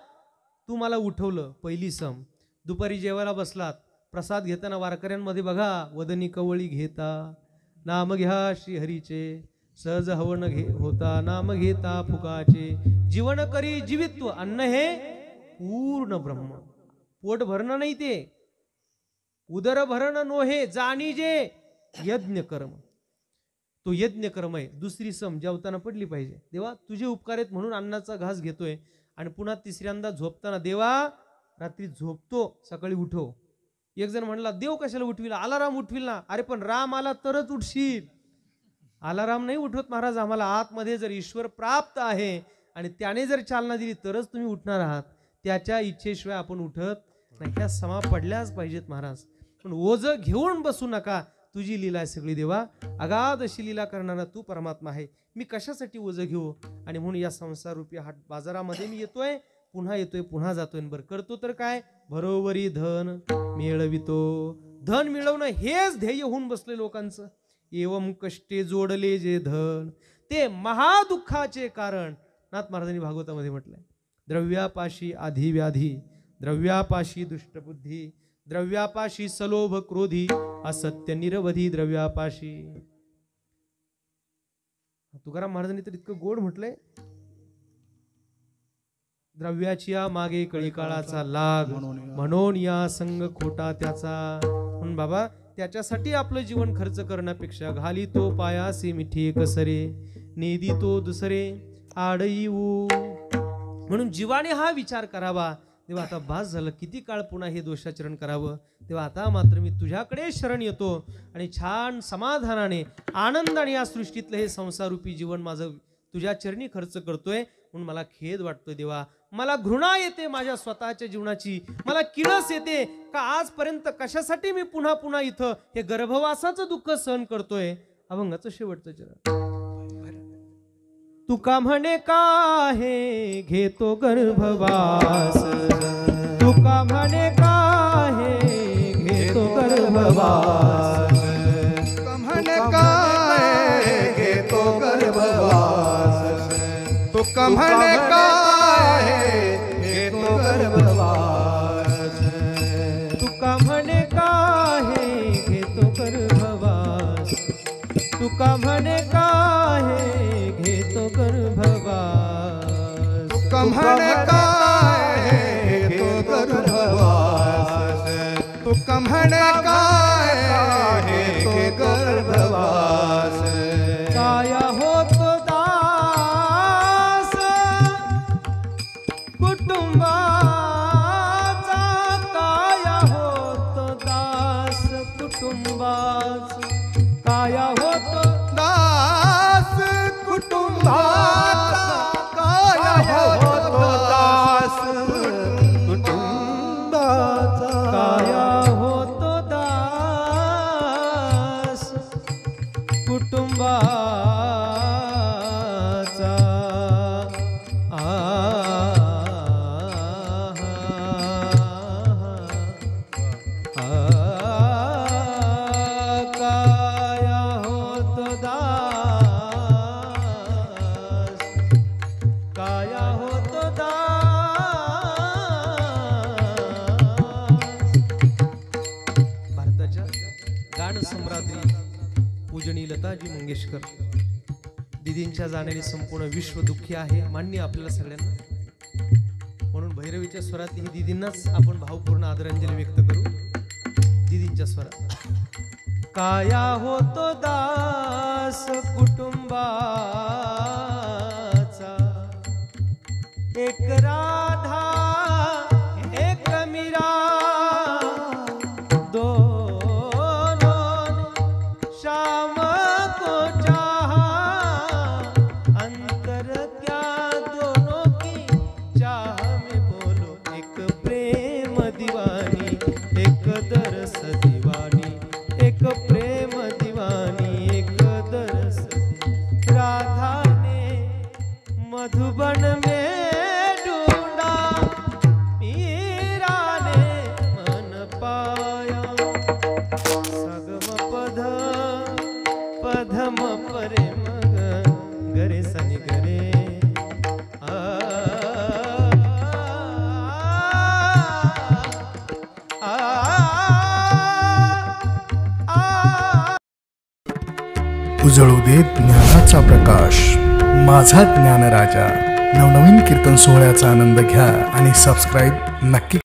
तू मला उठवलं, पहिली सम. दुपारी जेवायला बसलात, प्रसाद घेताना वारकऱ्यांमध्ये बघा, वदनी कवळी घेता नाम घ्या श्रीहरीचे, सहज हवन होता नाम घेता फुकाचे. जीवन करी जीवित्व, अन्न हे पूर्ण ब्रह्म. पोट भरणं नाही ते, उदर भरणं नोहे, जाणी जे यज्ञ कर्म, तो यज्ञ कर्म आहे. दुसरी सम जेवताना पडली पाहिजे. देवा तुझे उपकार आहेत म्हणून अन्नाचा घास घेतोय. आणि पुन्हा तिसऱ्यांदा झोपताना, देवा रात्री झोपतो सकाळी उठव. एक जण म्हणला देव कशाला उठविला, अलाराम उठविल ना. अरे पण राम आला तरच उठशील, अलाराम नाही उठवत महाराज आम्हाला. आतमध्ये जर ईश्वर प्राप्त आहे आणि त्याने जर चालना दिली तरच तुम्ही उठणार आहात. त्याच्या इच्छेशिवाय आपण उठत नाही. ह्या समा पडल्याच पाहिजेत महाराज. पण ओझ घेऊन बसू नका, तुझी लीला आहे सगळी देवा. अगाध अशी लीला करणारा तू परमात्मा आहे. मी कशासाठी ओझ घेऊ? आणि म्हणून या संसार रूपी हाट बाजारामध्ये मी येतोय, पुन्हा येतोय पुन्हा जातोय. बरं करतो तर काय? बरोबरी धन मिळवितो. धन मिळवणं हेच ध्येय होऊन बसले लोकांचं. एवम कष्टे जोडले जे धन, ते महादुःखाचे कारण. नाथ महाराजांनी भागवतामध्ये म्हटलंय, द्रव्यापाशी आधी व्याधी, द्रव्यापाशी दुष्टबुद्धी, द्रव्यापाशी सलोभ क्रोधी, असत्य निरवधी द्रव्यापाशी. तुकाराम महाराजांनी तर इतकं गोड म्हटलंय, द्रव्याची या मागे कळी काळाचा लाग, म्हणून या संग खोटा त्याचा. म्हणून बाबा त्याच्यासाठी आपलं जीवन खर्च करण्यापेक्षा, घाली तो पायासी मिठी कसरे, नेदी तो दुसरे आड येऊ. म्हणून जीवाने हा विचार करावा, तेव्हा आता बास झालं, किती काळ पुन्हा हे दोषाचरण करावं. तेव्हा आता मात्र मी तुझ्याकडे शरण येतो आणि छान समाधानाने आनंदाने या सृष्टीतलं हे संसारूपी जीवन माझं तुझ्या चरणी खर्च करतोय. म्हणून मला खेद वाटतोय देवा, मला घृणा येते माझ्या स्वतःच्या जीवनाची, मला किळस येते का आजपर्यंत कशासाठी मी पुन्हा पुन्हा इथं हे गर्भवासाचं दुःख सहन करतोय. अभंगाचं शेवटचं चरण. तुका म्हणे काहे घेतो गर्भवास, तुका म्हणे काहे घेतो गर्भवास, म्हणे काय घेतो गर्भवास, तुका म्हणे काय घेतो गर्भवास, तुका म्हणे काहे घेतो गर्भवास, तुका म्हणे काहे घेतो गर्भवास, तुका म्हणे काय घेतो गर्भवास, तुका म्हणे काय घेतो गर्भवास. काया होतो दास कुटुंबाचा, काया होतो दास कुटुंबाचा, काया होतो दास कुटुंबाचा, काया होतो दास कुटुंबाचा, काया होतो दास कुटुंबाचा. काया होतो दास, काया होतो दास. भारताच्या गान सम्राज्ञी पूजनीय लताजी मंगेशकर दिदींच्या जाण्याने संपूर्ण विश्व दुःखी आहे, मान्य आपल्याला सगळ्यांना. म्हणून भैरवीच्या स्वरात ही दिदींनाच आपण भावपूर्ण आदरांजली व्यक्त करू. दीदींच्या स्वरात. काया होतो दास कुटुंबाचा, एक राधा एक मीरा, दोनों श्याम को चाहा, अंतर क्या दोनों की चाह में बोलो. एक प्रेम दीवानी एक दरस दीवानी, एक प्रेम दीवानी एक दरस. राधा ने मधुबन में ढूंढा, मीरा ने मन पाया. सगम पध पधम परे मग गरे सनि गरे. उजळू देत ज्ञानाचा प्रकाश माझा ज्ञानराजा. नवनवीन कीर्तन सोहळ्याचा आनंद घ्या आणि सबस्क्राईब नक्की